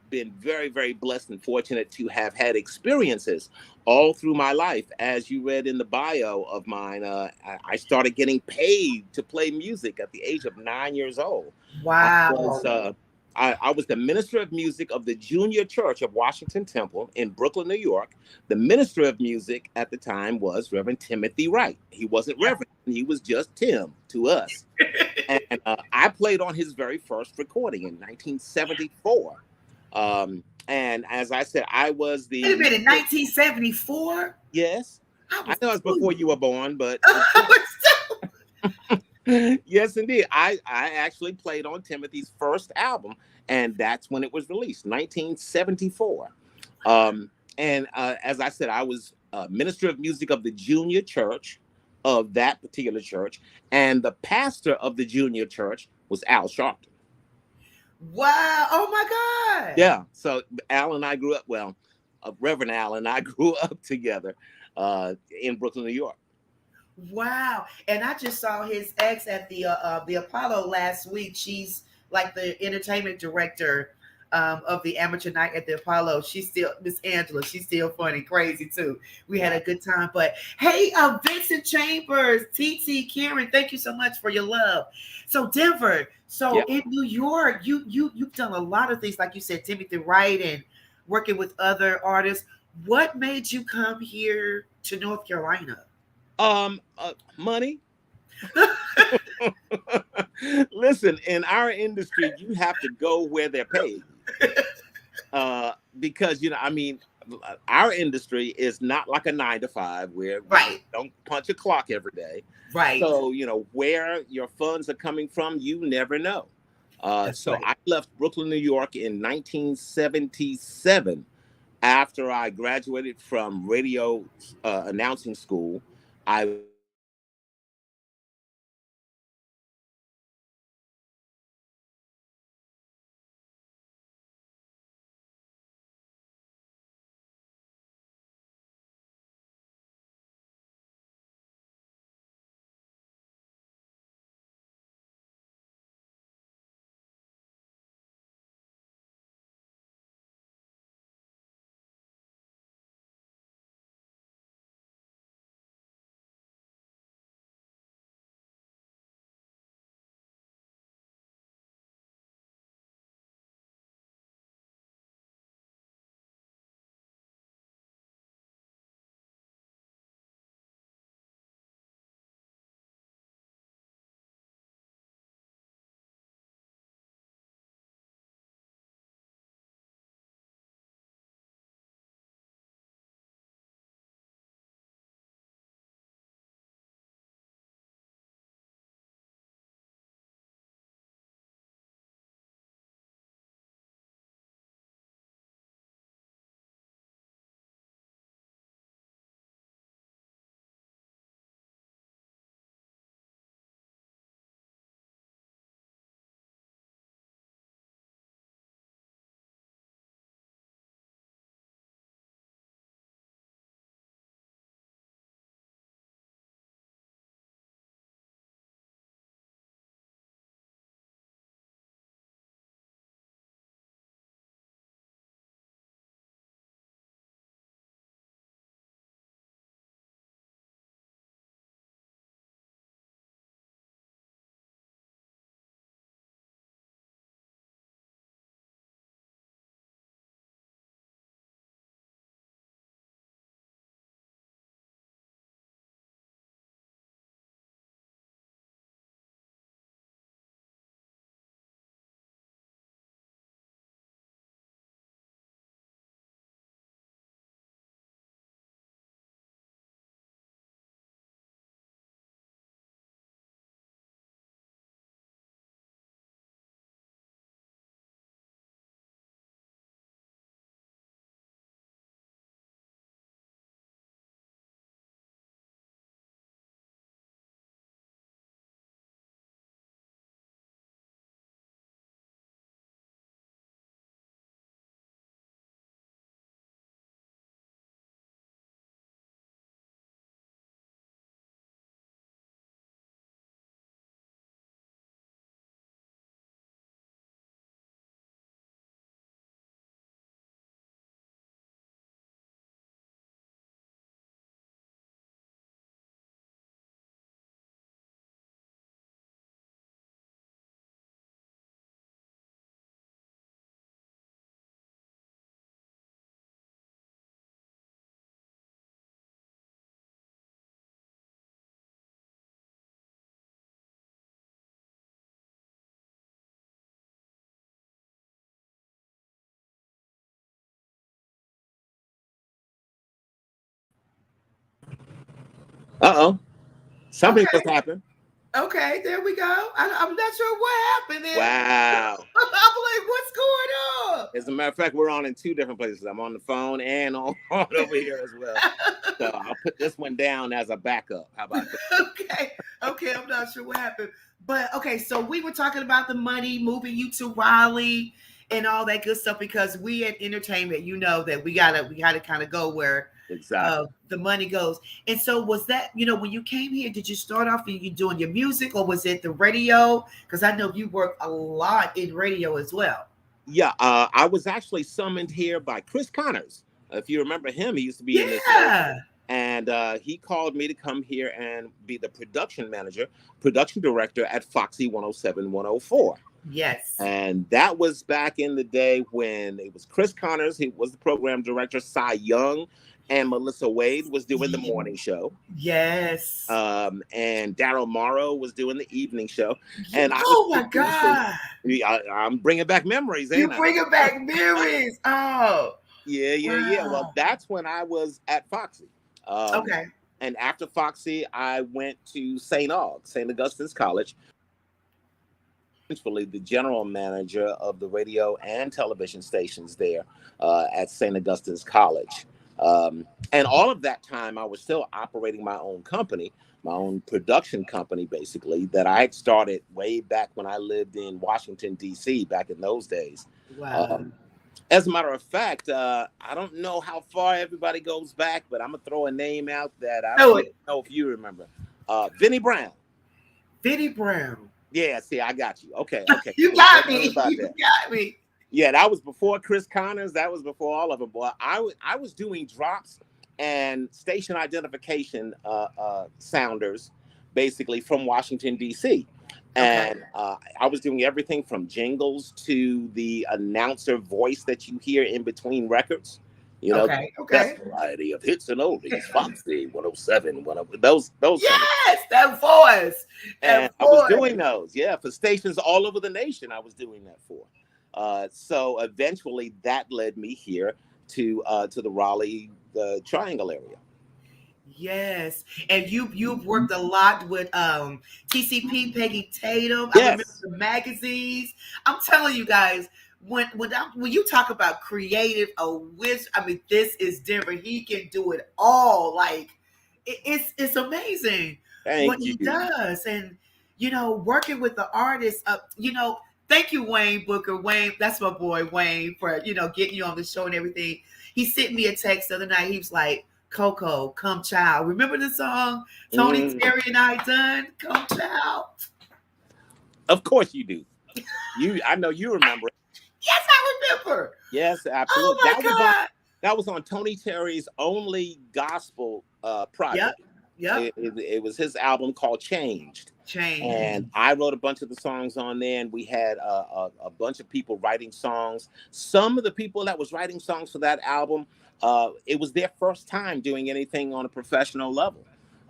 been very, very blessed and fortunate to have had experiences all through my life. As you read in the bio of mine, I started getting paid to play music at the age of 9 years old. I was Wow. uh, I was the minister of music of the Junior Church of Washington Temple in Brooklyn, New York. The minister of music at the time was Reverend Timothy Wright. He wasn't Reverend; he was just Tim to us. And I played on his very first recording in 1974. And as I said, I was Wait the a minute, minister. 1974? Yes, I I was know it's before two. you were born, but I was two. yes, indeed. I actually played on Timothy's first album, and that's when it was released, 1974. And as I said, I was minister of music of the junior church of that particular church, and the pastor of the junior church was Al Sharpton. Wow. Oh my God. Yeah, so Al and I grew up, well, Reverend Al and I grew up together in Brooklyn, New York. Wow. And I just saw his ex at the Apollo last week. She's like the entertainment director of the amateur night at the Apollo. She's still Miss Angela. She's still fun and crazy too. We had a good time. But hey, Vincent Chambers, TT, Karen, thank you so much for your love. So Denver, Yeah. so in New York, you've done a lot of things, like you said, Timothy Wright and working with other artists. What made you come here to North Carolina? Money. Listen, in our industry, you have to go where they're paid. Because I mean, our industry is not like a 9 to 5 where we Right, don't punch a clock every day. right. So where your funds are coming from, you never know. That's So right. I left Brooklyn, New York in 1977 after I graduated from radio announcing school. I Uh-oh. Something must happen. Okay, there we go. I'm not sure what happened there. Wow. I'm like, what's going on? As a matter of fact, we're on in two different places. I'm on the phone and on over here as well. So I'll put this one down as a backup. How about that? Okay, I'm not sure what happened. But okay, so we were talking about the money, moving you to Raleigh and all that good stuff, because we at entertainment, you know that we gotta kind of go where Exactly. the money goes. And so was that, when you came here, did you start off and you doing your music, or was it the radio? Because I know you work a lot in radio as well. Yeah, I was actually summoned here by Chris Connors. If you remember him, he used to be in this show. And he called me to come here and be the production director at Foxy 107, 104. Yes. And that was back in the day when it was Chris Connors. He was the program director. Cy Young and Melissa Wade was doing the morning show. Yes. And Daryl Morrow was doing the evening show. And my God. I'm bringing back memories. You're bringing back memories. Oh. Yeah. Well, that's when I was at Foxy. Okay. And after Foxy, I went to St. Augustine's College. Eventually, the general manager of the radio and television stations there at St. Augustine's College. And all of that time, I was still operating my own company, my own production company, basically, that I had started way back when I lived in Washington, D.C., back in those days. Wow. As a matter of fact, I don't know how far everybody goes back, but I'm going to throw a name out that I don't know if you remember. Vinnie Brown. Vinnie Brown. Yeah, see, I got you. Okay. You got me. You got me. Yeah, that was before Chris Connors. That was before all of them. Boy, I was doing drops and station identification sounders, basically from Washington, D.C. And I was doing everything from jingles to the announcer voice that you hear in between records. Best variety of hits and oldies, Foxy 107, those. Yes, that voice. And I was doing those, for stations all over the nation. I was doing that for. So eventually, that led me here to the Raleigh Triangle area. Yes, and you've worked a lot with TCP, Peggy Tatum. Yes. I remember the magazines. I'm telling you guys, when you talk about creative, this is Denver. He can do it all. Like it's amazing what he does, and working with the artists. Thank you, Wayne Booker. Wayne, that's my boy Wayne, for getting you on the show and everything. He sent me a text the other night. He was like, Coco, come child. Remember the song Tony Terry and I done? Come child. Of course you do. I know you remember it. Yes, I remember. Yes, absolutely. Oh my God. That was on Tony Terry's only gospel project. Yep. It was his album called Changed. And I wrote a bunch of the songs on there, and we had a bunch of people writing songs. Some of the people that was writing songs for that album, it was their first time doing anything on a professional level.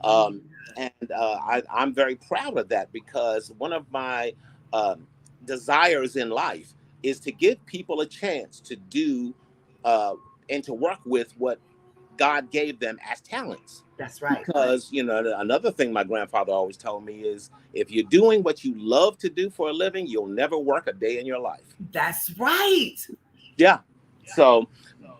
I'm very proud of that, because one of my desires in life is to give people a chance to do and to work with what God gave them as talents. That's right. Because, another thing my grandfather always told me is, if you're doing what you love to do for a living, you'll never work a day in your life. That's right. Yeah. So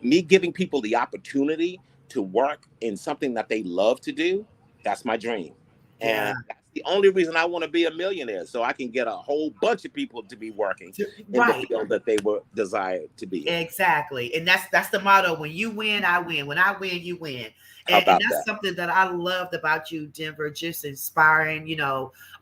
me giving people the opportunity to work in something that they love to do, that's my dream. And that's the only reason I want to be a millionaire, so I can get a whole bunch of people to be working in the field that they were desired to be in. Exactly. And that's the motto. When you win, I win. When I win, you win. And that's something that I loved about you, Denver, just inspiring,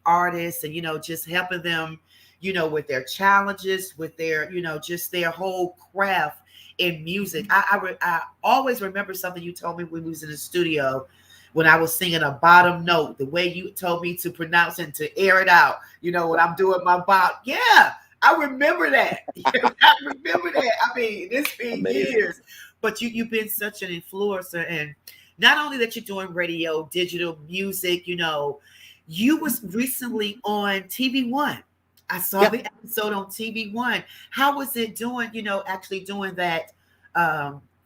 artists and, just helping them, with their challenges, with their, just their whole craft in music. I always remember something you told me when we was in the studio, when I was singing a bottom note, the way you told me to pronounce and to air it out, when I'm doing my bottom. Yeah, I remember that. I remember that. I mean, it's been years, but you've been such an influencer. And not only that you're doing radio, digital music, you was recently on TV One. I saw the episode on TV One. How was it doing, actually doing that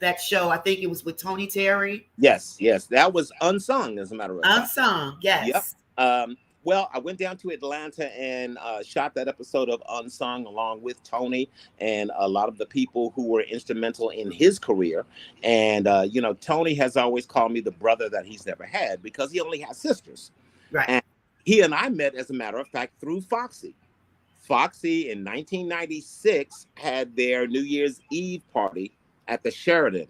that show. I think it was with Tony Terry. Yes, that was Unsung, as a matter of fact. Unsung, yes. Yep. Well, I went down to Atlanta and shot that episode of Unsung along with Tony and a lot of the people who were instrumental in his career. And, Tony has always called me the brother that he's never had because he only has sisters. Right. And he and I met, as a matter of fact, through Foxy. Foxy in 1996 had their New Year's Eve party at the Sheraton.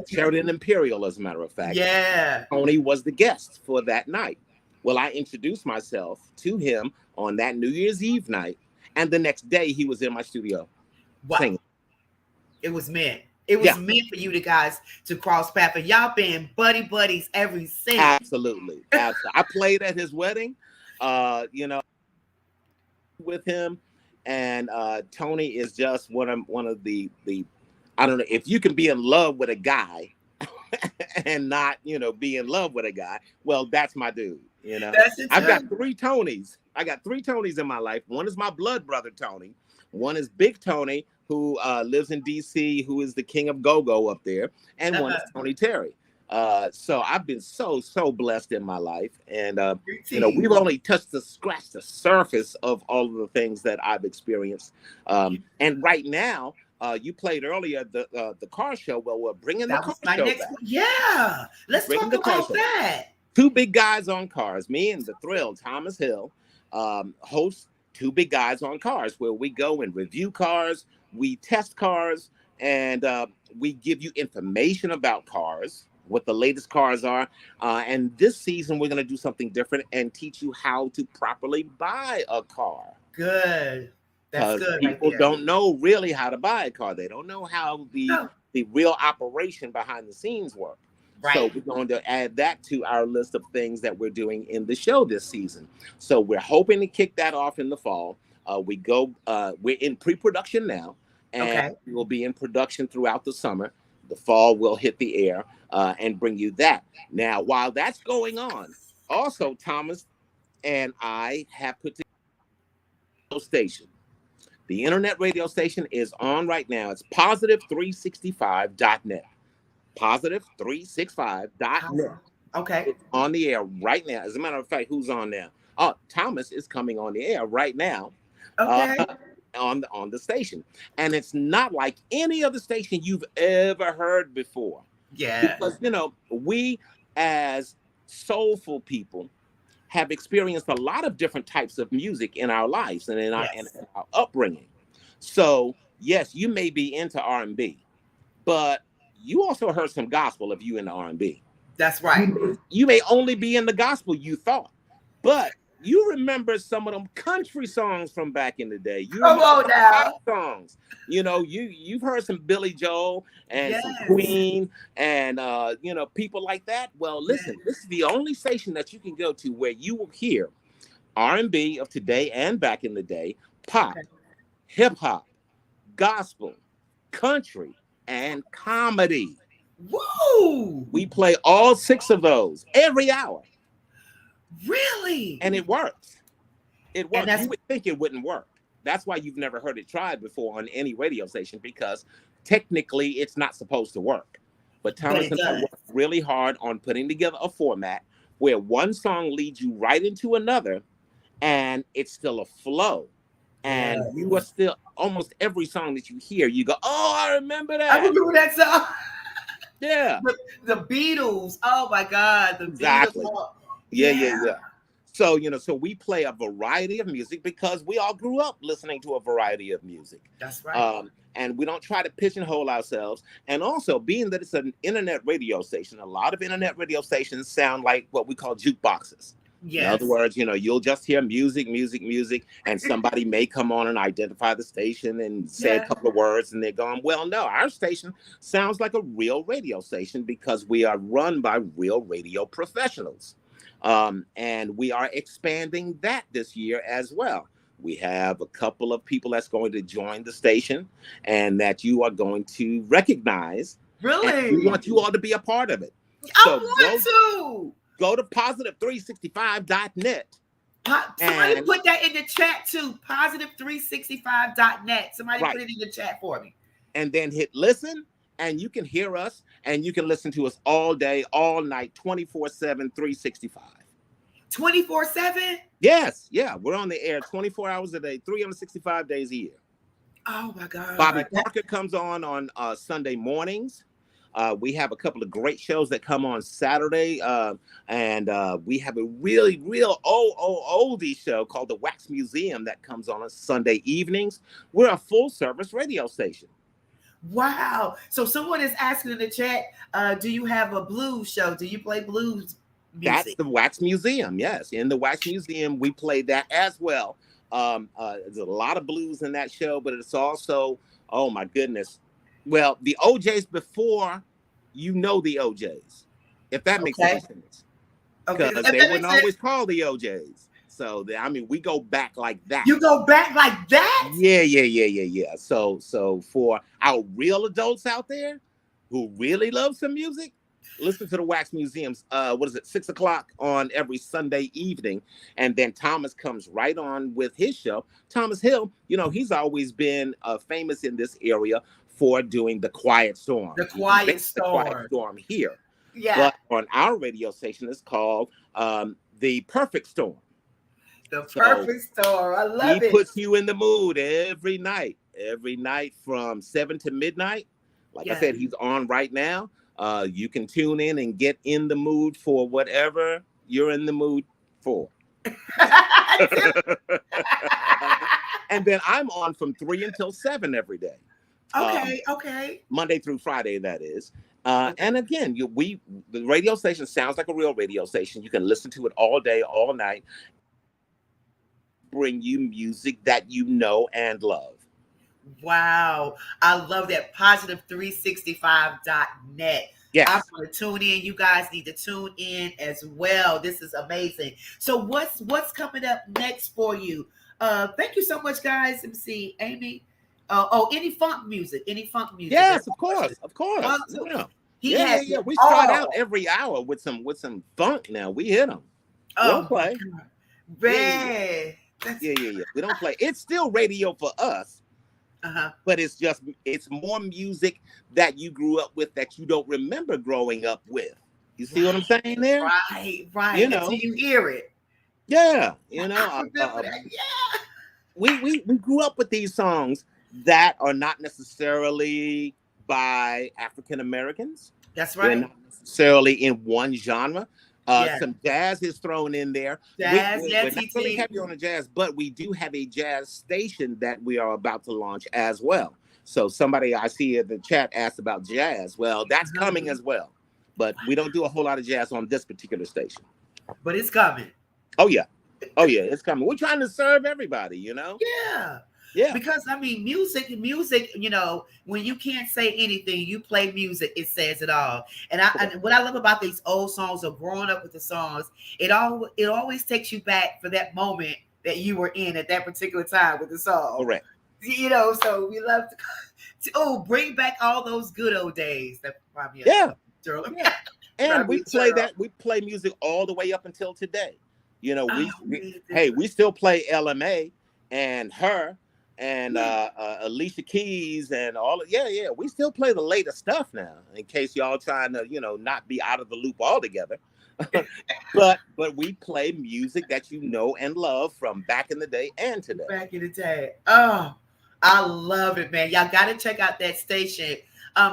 Sheraton Imperial, as a matter of fact. Yeah. Tony was the guest for that night. Well, I introduced myself to him on that New Year's Eve night, and the next day he was in my studio singing. It was meant. It was meant for you guys to cross paths, and y'all been buddies ever since. Absolutely. I played at his wedding, with him, and Tony is just one of the I don't know if you can be in love with a guy and not be in love with a guy. Well, that's my dude. I've got 3 Tonys. I got 3 Tonys in my life. One is my blood brother Tony. One is Big Tony, who lives in DC, who is the king of go-go up there, and one is Tony Terry. So I've been so blessed in my life, and we've only scratched the surface of all of the things that I've experienced. And right now, you played earlier the car show. Well, we're bringing the car show back. Yeah, let's talk about that. 2 big guys on cars. Me and the Thrill, Thomas Hill, host 2 Big Guys on Cars, where we go and review cars, we test cars, and we give you information about cars, what the latest cars are. And this season, we're going to do something different and teach you how to properly buy a car. Good. That's good. People don't know really how to buy a car. They don't know how the real operation behind the scenes work. Right. So we're going to add that to our list of things that we're doing in the show this season. So we're hoping to kick that off in the fall. We're in pre-production now, and we'll be in production throughout the summer. The fall will hit the air and bring you that. Now, while that's going on, also Thomas and I have put together a station. The internet radio station is on right now. It's positive365.net. Positive365.net. Okay. It's on the air right now. As a matter of fact, who's on now? Oh, Thomas is coming on the air right now. Okay. On the station. And it's not like any other station you've ever heard before. Yeah. Because, we as soulful people have experienced a lot of different types of music in our lives and in our upbringing. So, yes, you may be into R&B, but you also heard some gospel if you into R&B. That's right. You may only be in the gospel, you thought, but you remember some of them country songs from back in the day. You Come on now. Songs. You've heard some Billy Joel and some Queen and people like that. Well, listen, this is the only station that you can go to where you will hear R&B of today and back in the day, pop, hip hop, gospel, country, and comedy. Woo! We play all 6 of those every hour. Really? And it works. It works. And you would think it wouldn't work. That's why you've never heard it tried before on any radio station, because technically it's not supposed to work. But Thomas and I worked really hard on putting together a format where one song leads you right into another, and it's still a flow. And you are still, almost every song that you hear, you go, oh, I remember that. I remember that song. Yeah. The Beatles. Oh my God. The exactly. Beatles. Yeah. So, so we play a variety of music because we all grew up listening to a variety of music. That's right. And we don't try to pigeonhole ourselves. And also, being that it's an internet radio station, a lot of internet radio stations sound like what we call jukeboxes. Yes. In other words, you'll just hear music, and somebody may come on and identify the station and say a couple of words, and they're going, well, no, our station sounds like a real radio station because we are run by real radio professionals. And we are expanding that this year as well. We have a couple of people that's going to join the station and that you are going to recognize. Really? We want you all to be a part of it. I want to. Go to positive365.net. Somebody put that in the chat too. Positive365.net. Somebody put it in the chat for me. And then hit listen and you can hear us and you can listen to us all day, all night, 24/7, 365. 24/7? Yes, yeah, we're on the air 24 hours a day, 365 days a year. Oh my God. Bobby Parker comes on Sunday mornings. We have a couple of great shows that come on Saturday, and we have a really, real oldie show called The Wax Museum that comes on Sunday evenings. We're a full-service radio station. Wow. So someone is asking in the chat, do you have a blues show? Do you play blues music? That's the Wax Museum, yes. In the Wax Museum, we play that as well. There's a lot of blues in that show, but it's also, oh my goodness. Well, the OJs before you know the OJs, if that makes any sense. Because they weren't always called the OJs. So, I mean, we go back like that. You go back like that? Yeah. So for our real adults out there who really love some music, listen to the Wax Museums. 6 o'clock on every Sunday evening. And then Thomas comes right on with his show. Thomas Hill, he's always been famous in this area for doing The Quiet Storm. The Quiet Storm here. Yeah. But on our radio station, it's called The Perfect Storm. The Perfect Storm. I love it. He puts you in the mood every night from 7 to midnight. Like I said, he's on right now. You can tune in and get in the mood for whatever you're in the mood for. And then I'm on from 3 until 7 every day. Okay. Monday through Friday, that is. And again, the radio station sounds like a real radio station. You can listen to it all day, all night. Bring you music that you know and love. Wow. I love that. Positive365.net. Yes. I'm going to tune in. You guys need to tune in as well. This is amazing. So what's coming up next for you? Thank you so much, guys. Let me see. Amy. Any funk music? Yes, of course. Yeah. We start out every hour with some funk now. We hit them. We don't play. Yeah. We don't play. It's still radio for us. But it's more music that you grew up with that you don't remember growing up with. You see what I'm saying there? Right. Until you hear it. Yeah. I remember that. We grew up with these songs that are not necessarily by African Americans. That's right. They're not necessarily in one genre. Some jazz is thrown in there. We're not really heavy on the jazz, but we do have a jazz station that we are about to launch as well. So somebody I see in the chat asked about jazz. Well, that's coming as well. But we don't do a whole lot of jazz on this particular station. But it's coming. Oh, yeah, it's coming. We're trying to serve everybody, Yeah. Because music, when you can't say anything, you play music, it says it all. And what I love about these old songs or growing up with the songs, it always takes you back for that moment that you were in at that particular time with the song. Correct. So we love to bring back all those good old days. Yeah. And we play music all the way up until today. We still play LMA and Her and Alicia Keys and all of we still play the latest stuff now in case y'all trying to not be out of the loop altogether. but we play music that you know and love from back in the day and today. Back in the day. Oh, I love it, man. Y'all got to check out that station.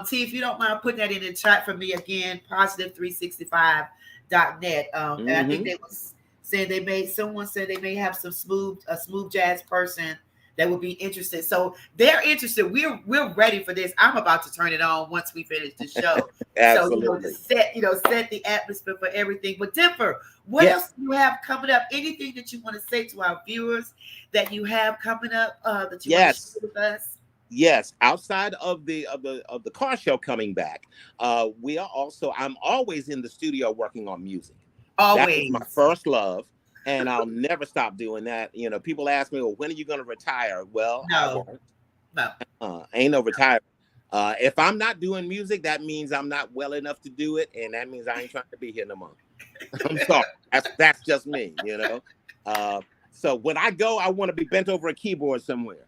T, if you don't mind putting that in the chat for me again, positive365.net. And I think they was saying someone said they may have a smooth jazz person that would be interested. So they're interested. We're ready for this. I'm about to turn it on once we finish the show. Absolutely. So set the atmosphere for everything. But Denver, what else do you have coming up? Anything that you want to say to our viewers that you have coming up that you want to share with us? Yes, outside of the car show coming back, I'm always in the studio working on music. Always. That is my first love, and I'll never stop doing that. People ask me, well, when are you going to retire? Well, no. Ain't no retirement. If I'm not doing music, that means I'm not well enough to do it, and that means I ain't trying to be here no more. I'm sorry. That's just me, So when I go, I want to be bent over a keyboard somewhere.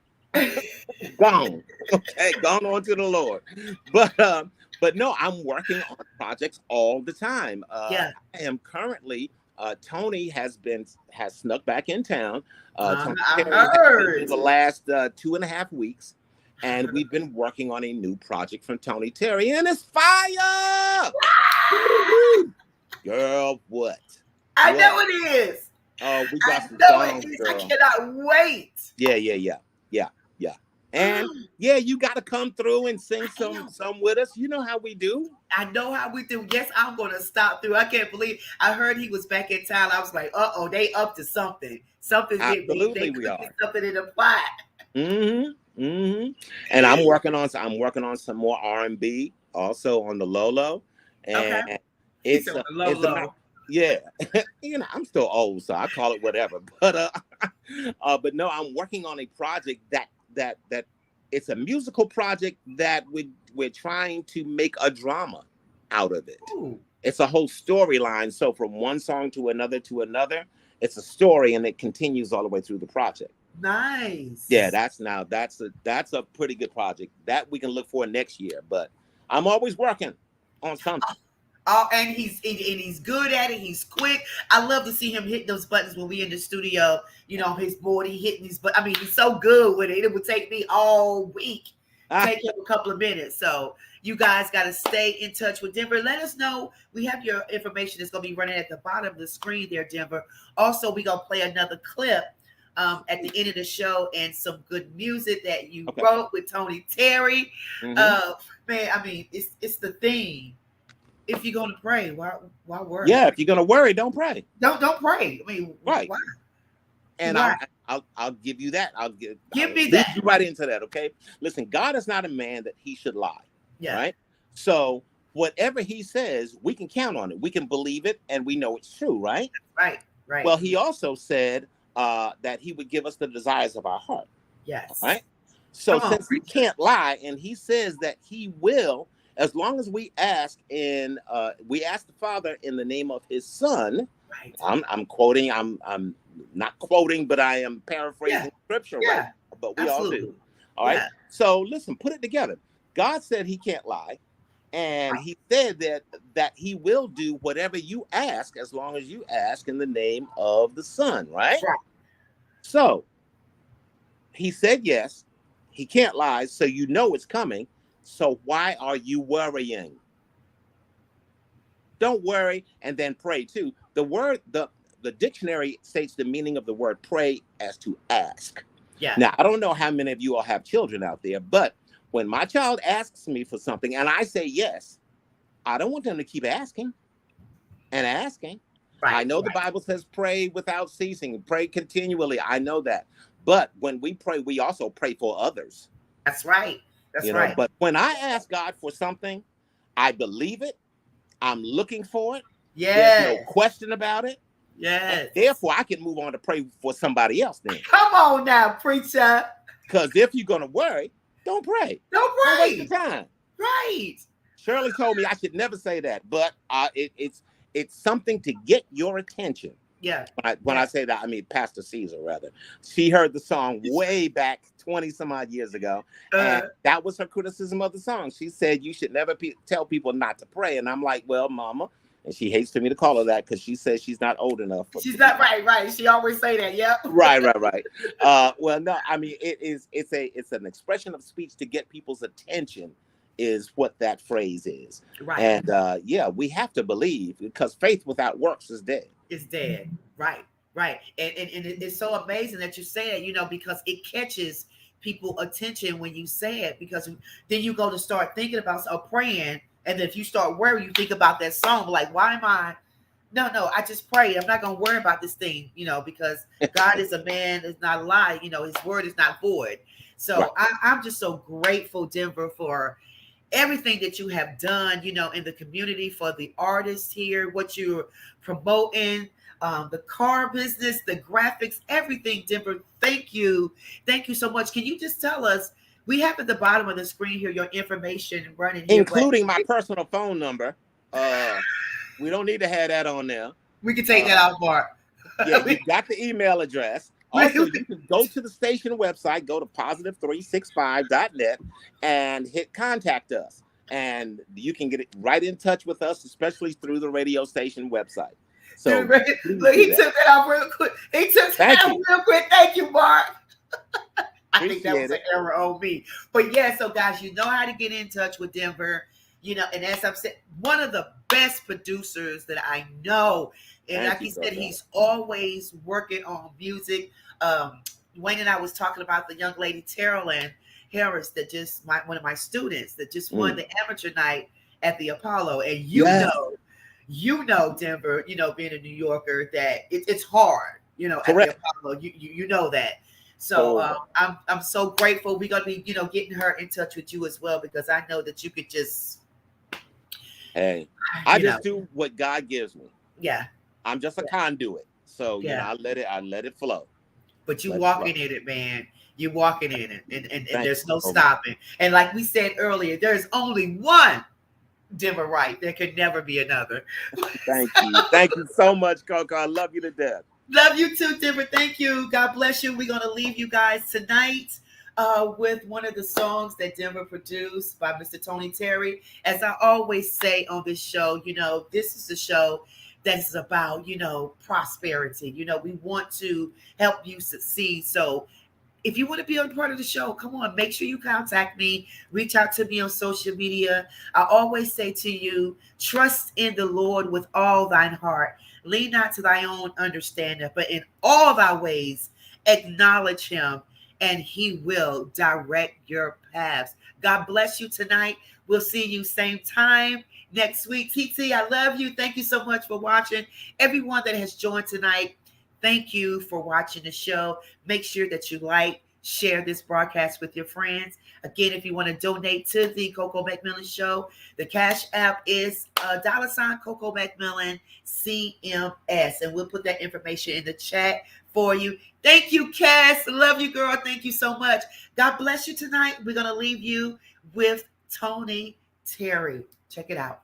Gone. Okay, gone on to the Lord. But no, I'm working on projects all the time. Yeah. I am currently. Tony has snuck back in town. Tony I Terry has been here heard. the last 2.5 weeks, and we've been working on a new project from Tony Terry, and it's fire! Girl, what? I know it is. Oh, we got some know songs, it is. girl. I cannot wait. Yeah. And yeah, you got to come through and sing some with us. You know how we do. I know how we do. Yes, I'm going to stop through. I can't believe I heard he was back in town. I was like, they up to something. Something's Absolutely, they we are. Something in the pot. And I'm working on some more R&B also on the low. And Okay. it's yeah. I'm still old, so I call it whatever. But no, I'm working on a project that it's a musical project that we're trying to make a drama out of it. Ooh. It's a whole storyline. So from one song to another, it's a story, and it continues all the way through the project. Nice. Yeah, that's a pretty good project that we can look for next year. But I'm always working on something. And he's good at it. He's quick. I love to see him hit those buttons when we in the studio. His board, he hitting these. But I mean, he's so good with it. It would take me all week. Take him a couple of minutes. So you guys got to stay in touch with Denver. Let us know. We have your information that's going to be running at the bottom of the screen there, Denver. Also, we going to play another clip at the end of the show and some good music that you wrote with Tony Terry. Man, I mean, it's the theme. If you're going to pray, why worry? Yeah, if you're going to worry, don't pray. Don't pray. I mean, right. Why? And why? I'll give you that. I'll give me that. Lead you right into that, okay? Listen, God is not a man that he should lie. Yeah. Right? So whatever he says, we can count on it. We can believe it, and we know it's true, right? Right. Well, he also said that he would give us the desires of our heart. Yes. Right? So since he can't lie, and he says that he will, as long as we ask we ask the Father in the name of his Son. Right. I'm quoting. I'm not quoting, but I am paraphrasing scripture. Right. But we all do. All right. So listen, put it together. God said he can't lie, and he said that he will do whatever you ask, as long as you ask in the name of the Son. Right. So he said yes. He can't lie, so you know it's coming. So why are you worrying? Don't worry, and then pray too. The dictionary states the meaning of the word pray as to ask. Yeah. Now, I don't know how many of you all have children out there, but when my child asks me for something and I say yes, I don't want them to keep asking and asking. Right, I know the Bible says pray without ceasing, pray continually. I know that. But when we pray, we also pray for others. That's right. That's right. But when I ask God for something, I believe it. I'm looking for it. Yes. There's no question about it. Yes. Therefore, I can move on to pray for somebody else then. Come on now, preacher. Because if you're going to worry, don't pray. Don't pray. Don't waste your time. Right. Shirley told me I should never say that, but it's something to get your attention. Yeah. When I say that, I mean Pastor Caesar, rather. She heard the song way back 20 some odd years ago. And that was her criticism of the song. She said, you should never tell people not to pray. And I'm like, well, mama. And she hates for me to call her that because she says she's not old enough. She's not right. She always say that. Yep. Right. Well, no, I mean, it's an expression of speech to get people's attention is what that phrase is. Right. And we have to believe, because faith without works is dead. It's dead. Right. And it's so amazing that you say it, because it catches people attention when you say it, because then you go to start thinking about or praying. And then if you start worrying, you think about that song, like, why am I? No, I just prayed. I'm not going to worry about this thing, because God is a man, is not a lie. His word is not void. So right. I'm just so grateful, Denver, for everything that you have done, in the community, for the artists here, what you're promoting, the car business, the graphics, everything, Denver. Thank you so much. Can you just tell us, we have at the bottom of the screen here your information running here, including my personal phone number. We don't need to have that on there. We can take that out, Mark. Yeah, you got the email address. Also, you can go to the station website, go to positive365.net and hit contact us. And you can get it right in touch with us, especially through the radio station website. So look, he took that out real quick. He took that out real quick. Thank you, Mark. I think that was an error on me. But yeah, so guys, you know how to get in touch with Denver. You know, and as I've said, one of the best producers that I know. And like he said, he's always working on music. Wayne and I was talking about the young lady, Terrell Harris, that just one of my students that just won the amateur night at the Apollo. And you know, Denver, you know, being a New Yorker, that it's hard, you know, at the Apollo. You know that. So I'm so grateful. We're gonna be, you know, getting her in touch with you as well, because I know that you could just I just do what God gives me. Yeah. I'm just a conduit. So you know, I let it flow. But you walking in it, man. You're walking in it, and there's no stopping. And like we said earlier, there's only one Denver Wright. There could never be another. Thank you. Thank you so much, Coco. I love you to death. Love you too, Denver. Thank you. God bless you. We're going to leave you guys tonight with one of the songs that Denver produced by Mr. Tony Terry. As I always say on this show, you know, this is a show that is about, you know, prosperity. You know, we want to help you succeed. So if you want to be a part of the show, come on, make sure you contact me. Reach out to me on social media. I always say to you, trust in the Lord with all thine heart. Lean not to thy own understanding, but in all thy ways acknowledge him, and he will direct your paths. God bless you tonight. We'll see you same time next week. TT, I love you. Thank you so much for watching. Everyone that has joined tonight, thank you for watching the show. Make sure that you like, share this broadcast with your friends. Again, if you want to donate to the Coco McMillan Show, the Cash App is $ Coco McMillan CMS. And we'll put that information in the chat for you. Thank you, Cass. Love you, girl. Thank you so much. God bless you tonight. We're going to leave you with Tony Terry. Check it out.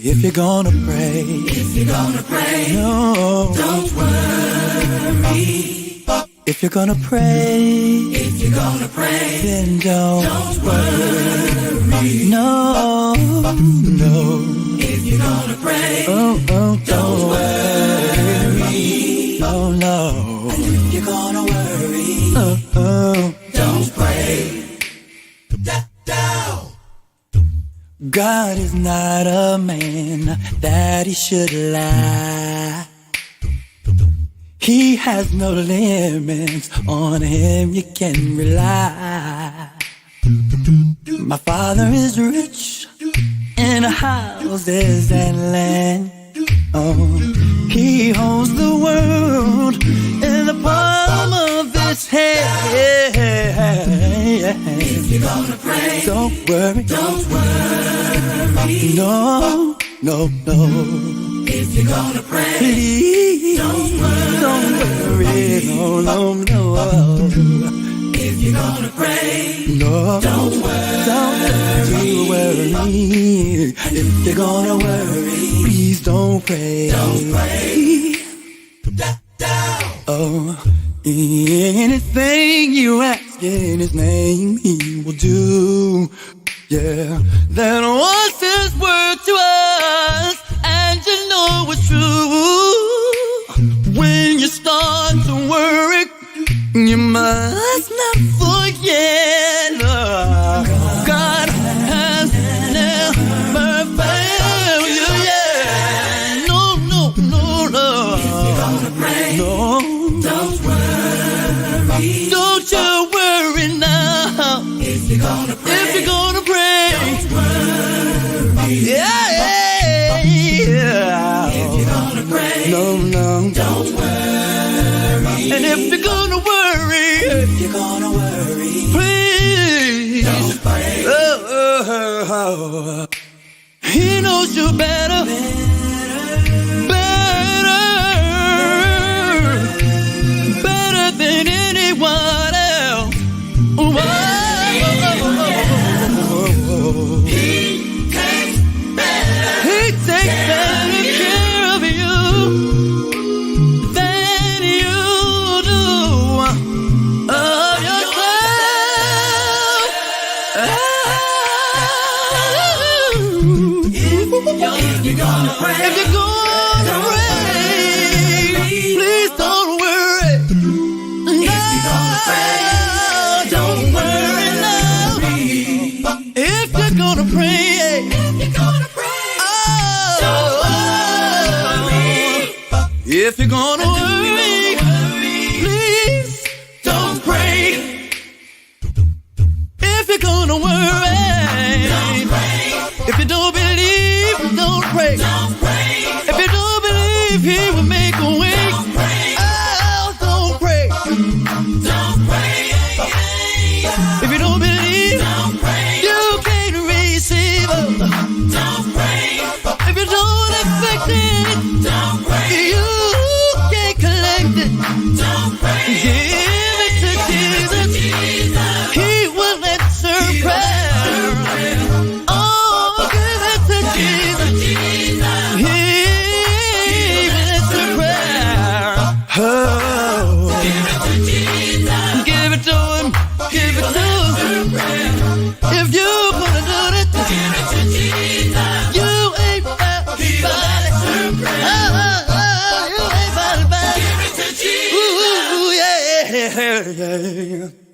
If you're gonna pray, no, don't worry. If you're gonna pray, then don't worry. No. If you're gonna pray, don't worry. No. And if you're gonna worry, don't pray. God is not a man that he should lie. He has no limits, on him you can rely. My Father is rich in houses and land. He holds the world in the palm of his hand. If you're gonna pray, don't worry. No. If you're gonna pray, please don't worry. No. If you're gonna pray, no, don't worry. If you're gonna worry, please don't pray. Oh, anything you ask in his name, he will do. Yeah, then what's his word to us, and you know it's true. When you start to worry, you must not forget, God has never failed you yet. No. If you're gonna pray, no, don't worry. Don't you worry now. If you're gonna pray, don't worry. Yeah. If you're gonna pray, no, don't worry. And if you're gonna worry, please Oh, he knows you better, better than anyone else. Whoa. He takes better care of you than you do of yourself. If you're gonna pray, please don't worry. If you're gonna pray, don't worry, love. If you're gonna pray, if you're gonna worry, please don't pray. If you're gonna worry, don't pray. If you don't believe, don't pray. Don't pray. If you don't believe he will make a way, oh, don't pray. Don't pray. If you don't believe, don't pray. You can't receive it. Don't pray. If you don't expect it, don't pray. You can't collect it. Don't pray. Give it to Jesus. He will answer prayer. Oh, give it to Jesus. He will answer prayer. Oh, give it to Jesus. Give it to him. Give it to him. If you're gonna do it, give it to Jesus. You ain't found nobody. You ain't found nobody. Give it to Jesus. Ooh, yeah.